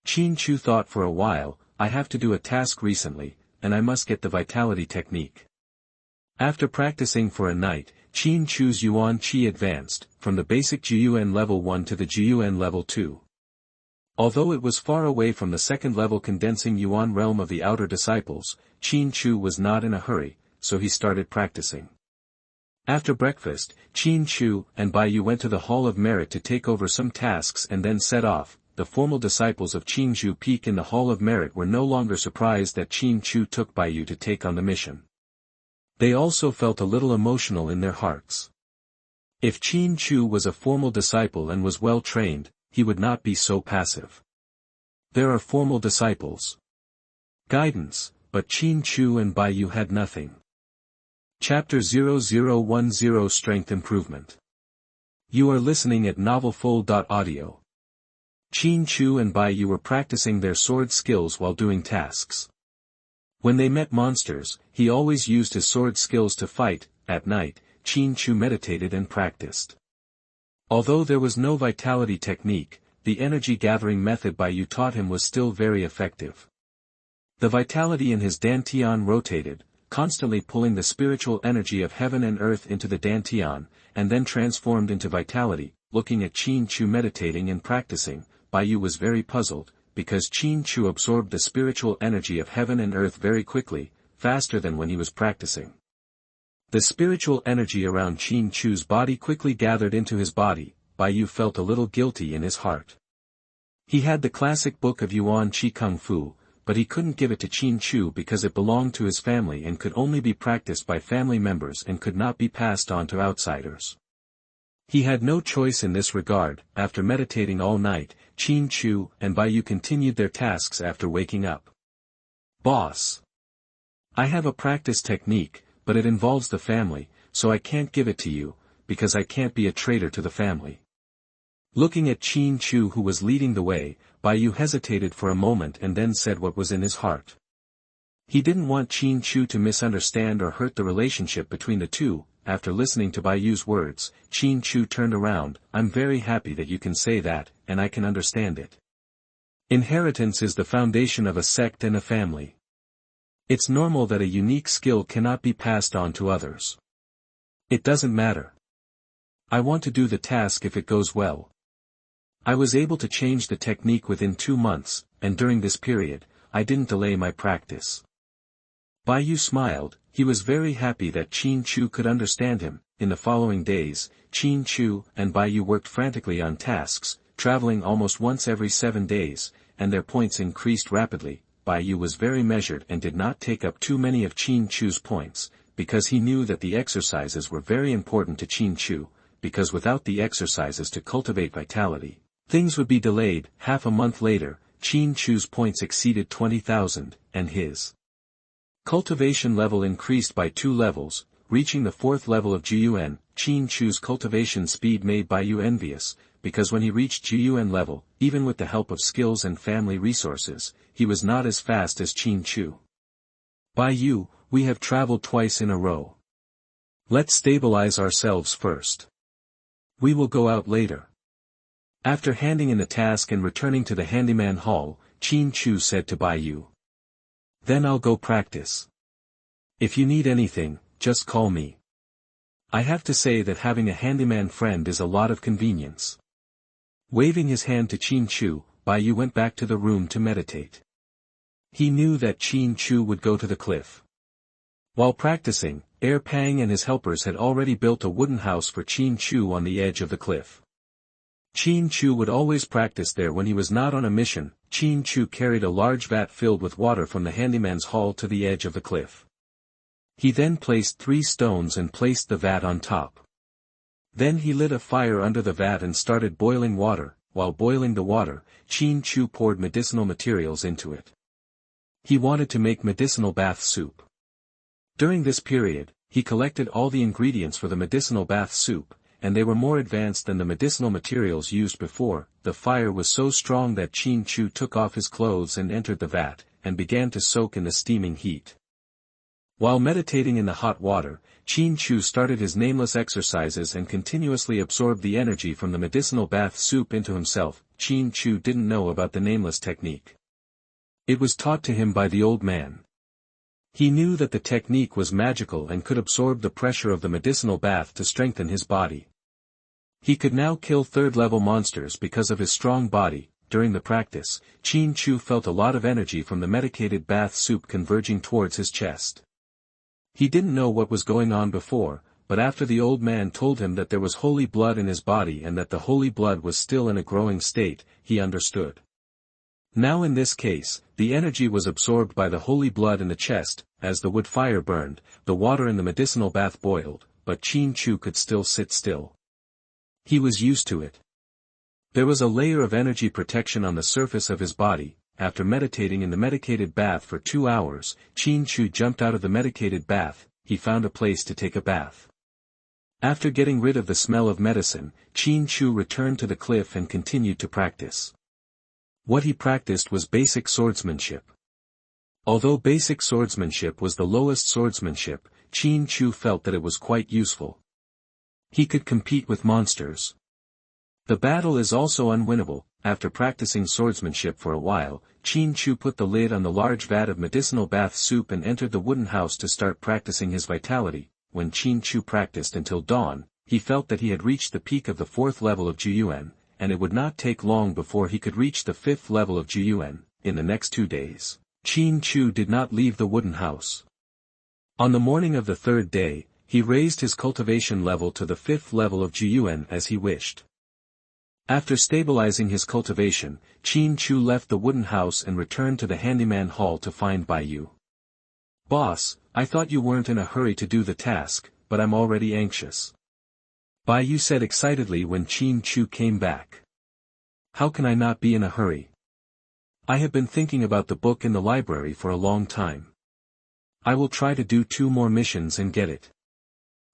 Speaker 1: Qin Chu thought for a while. "I have to do a task recently, and I must get the vitality technique." After practicing for a night, Qin Chu's Yuan Qi advanced, from the basic Jiyuan level 1 to the Jiyuan level 2. Although it was far away from the second-level condensing Yuan realm of the outer disciples, Qin Chu was not in a hurry, so he started practicing. After breakfast, Qin Chu and Bai Yu went to the Hall of Merit to take over some tasks and then set off. The formal disciples of Qin Chu Peak in the Hall of Merit were no longer surprised that Qin Chu took Bai Yu to take on the mission. They also felt a little emotional in their hearts. If Qin Chu was a formal disciple and was well trained, he would not be so passive. There are formal disciples. Guidance, but Qin Chu and Bai Yu had nothing. Chapter 0010 Strength Improvement. You are listening at MaleProtagonist. Qin Chu and Bai Yu were practicing their sword skills while doing tasks. When they met monsters, he always used his sword skills to fight. At night, Qin Chu meditated and practiced. Although there was no vitality technique, the energy-gathering method Bai Yu taught him was still very effective. The vitality in his dantian rotated, constantly pulling the spiritual energy of heaven and earth into the dantian, and then transformed into vitality. Looking at Qin Chu meditating and practicing, Bai Yu was very puzzled, because Qin Chu absorbed the spiritual energy of heaven and earth very quickly, faster than when he was practicing. The spiritual energy around Qin Chu's body quickly gathered into his body. Bai Yu felt a little guilty in his heart. He had the classic book of Yuan Qi Kung Fu, but he couldn't give it to Qin Chu because it belonged to his family and could only be practiced by family members and could not be passed on to outsiders. He had no choice in this regard. After meditating all night, Qin Chu and Bai Yu continued their tasks after waking up. "Boss, I have a practice technique, but it involves the family, so I can't give it to you, because I can't be a traitor to the family." Looking at Qin Chu who was leading the way, Bai Yu hesitated for a moment and then said what was in his heart. He didn't want Qin Chu to misunderstand or hurt the relationship between the two. After listening to Bai Yu's words, Qin Chu turned around. "I'm very happy that you can say that, and I can understand it. Inheritance is the foundation of a sect and a family. It's normal that a unique skill cannot be passed on to others. It doesn't matter. I want to do the task if it goes well. I was able to change the technique within 2 months, and during this period, I didn't delay my practice. Bai Yu smiled. He was very happy that Qin Chu could understand him. In the following days, Qin Chu and Bai Yu worked frantically on tasks, traveling almost once every 7 days, and their points increased rapidly. Bai Yu was very measured and did not take up too many of Qin Chu's points, because he knew that the exercises were very important to Qin Chu, because without the exercises to cultivate vitality, things would be delayed. Half a month later, Qin Chu's points exceeded 20,000, and his cultivation level increased by 2 levels, reaching the 4th level of Jiyuan. Qin Chu's cultivation speed made Bai Yu envious, because when he reached Jiyuan level, even with the help of skills and family resources, he was not as fast as Qin Chu. Bai Yu, we have traveled twice in a row. Let's stabilize ourselves first. We will go out later. After handing in the task and returning to the handyman hall, Qin Chu said to Bai Yu, "Then I'll go practice. If you need anything, just call me." I have to say that having a handyman friend is a lot of convenience. Waving his hand to Qin Chu, Bai Yu went back to the room to meditate. He knew that Qin Chu would go to the cliff. While practicing, Pang and his helpers had already built a wooden house for Qin Chu on the edge of the cliff. Qin Chu would always practice there when he was not on a mission. Qin Chu carried a large vat filled with water from the handyman's hall to the edge of the cliff. He then placed 3 stones and placed the vat on top. Then he lit a fire under the vat and started boiling water. While boiling the water, Qin Chu poured medicinal materials into it. He wanted to make medicinal bath soup. During this period, he collected all the ingredients for the medicinal bath soup, and they were more advanced than the medicinal materials used before. The fire was so strong that Qin Chu took off his clothes and entered the vat, and began to soak in the steaming heat. While meditating in the hot water, Qin Chu started his nameless exercises and continuously absorbed the energy from the medicinal bath soup into himself. Qin Chu didn't know about the nameless technique. It was taught to him by the old man. He knew that the technique was magical and could absorb the pressure of the medicinal bath to strengthen his body. He could now kill 3rd-level monsters because of his strong body. During the practice, Qin Chu felt a lot of energy from the medicated bath soup converging towards his chest. He didn't know what was going on before, but after the old man told him that there was holy blood in his body and that the holy blood was still in a growing state, he understood. Now in this case, the energy was absorbed by the holy blood in the chest. As the wood fire burned, the water in the medicinal bath boiled, but Qin Chu could still sit still. He was used to it. There was a layer of energy protection on the surface of his body. After meditating in the medicated bath for 2 hours, Qin Chu jumped out of the medicated bath. He found a place to take a bath. After getting rid of the smell of medicine, Qin Chu returned to the cliff and continued to practice. What he practiced was basic swordsmanship. Although basic swordsmanship was the lowest swordsmanship, Qin Chu felt that it was quite useful. He could compete with monsters. The battle is also unwinnable. After practicing swordsmanship for a while, Qin Chu put the lid on the large vat of medicinal bath soup and entered the wooden house to start practicing his vitality. When Qin Chu practiced until dawn, he felt that he had reached the peak of the 4th level of Jiyuan, and it would not take long before he could reach the 5th level of Jiyuan. In the next 2 days, Qin Chu did not leave the wooden house. On the morning of the 3rd day, he raised his cultivation level to the 5th level of Jiyuan as he wished. After stabilizing his cultivation, Qin Chu left the wooden house and returned to the handyman hall to find Bai Yu. "Boss, I thought you weren't in a hurry to do the task, but I'm already anxious," Bai Yu said excitedly when Qin Chu came back. "How can I not be in a hurry? I have been thinking about the book in the library for a long time. I will try to do 2 more missions and get it,"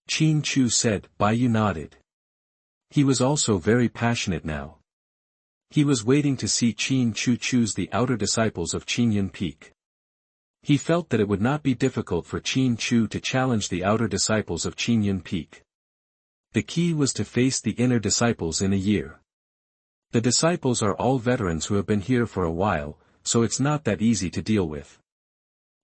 Speaker 1: Qin Chu said. Bai Yu nodded. He was also very passionate now. He was waiting to see Qin Chu choose the outer disciples of Qinyan Peak. He felt that it would not be difficult for Qin Chu to challenge the outer disciples of Qinyan Peak. The key was to face the inner disciples in a year. The disciples are all veterans who have been here for a while, so it's not that easy to deal with.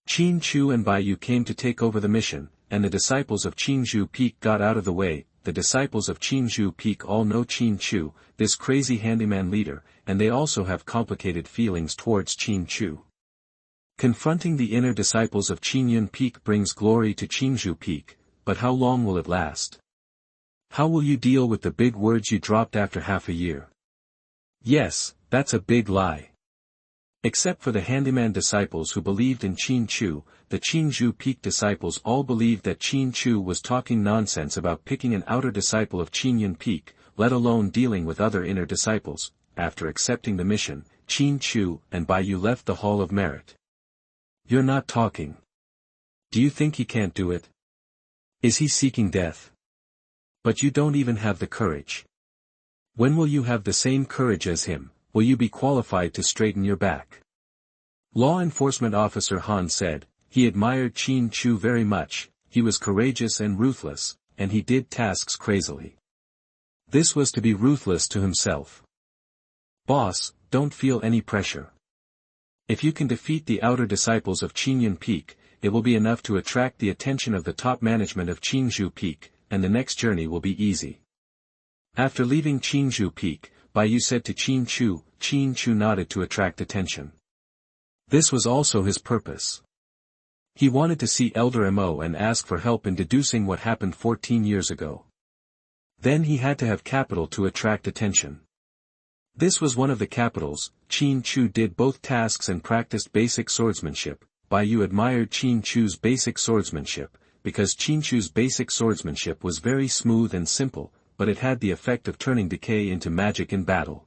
Speaker 1: Qin Chu and Bai Yu came to take over the mission, and the disciples of Qinju Peak got out of the way. the disciples of Qin Chu Peak all know Qin Chu, this crazy handyman leader, and they also have complicated feelings towards Qin Chu. Confronting the inner disciples of Qin Yun Peak brings glory to Qin Chu Peak, but how long will it last? How will you deal with the big words you dropped after half a year? Yes, that's a big lie. Except for the handyman disciples who believed in Qin Chu, the Qin Chu Peak disciples all believed that Qin Chu was talking nonsense about picking an outer disciple of Qin Yun Peak, let alone dealing with other inner disciples. After accepting the mission, Qin Chu and Baiyu left the Hall of Merit. You're not talking. Do you think he can't do it? Is he seeking death? But you don't even have the courage. When will you have the same courage as him? Will you be qualified to straighten your back? Law enforcement officer Han said, he admired Qin Chu very much, he was courageous and ruthless, and he did tasks crazily. This was to be ruthless to himself. Boss, don't feel any pressure. If you can defeat the outer disciples of Qin Yun Peak, it will be enough to attract the attention of the top management of Qin Chu Peak, and the next journey will be easy. After leaving Qin Chu Peak, Baiyu said to Qin Chu nodded to attract attention. This was also his purpose. He wanted to see Elder Mo and ask for help in deducing what happened 14 years ago. Then he had to have capital to attract attention. This was one of the capitals. Qin Chu did both tasks and practiced basic swordsmanship. Baiyu admired Qin Chu's basic swordsmanship, because Qin Chu's basic swordsmanship was very smooth and simple, but it had the effect of turning decay into magic in battle.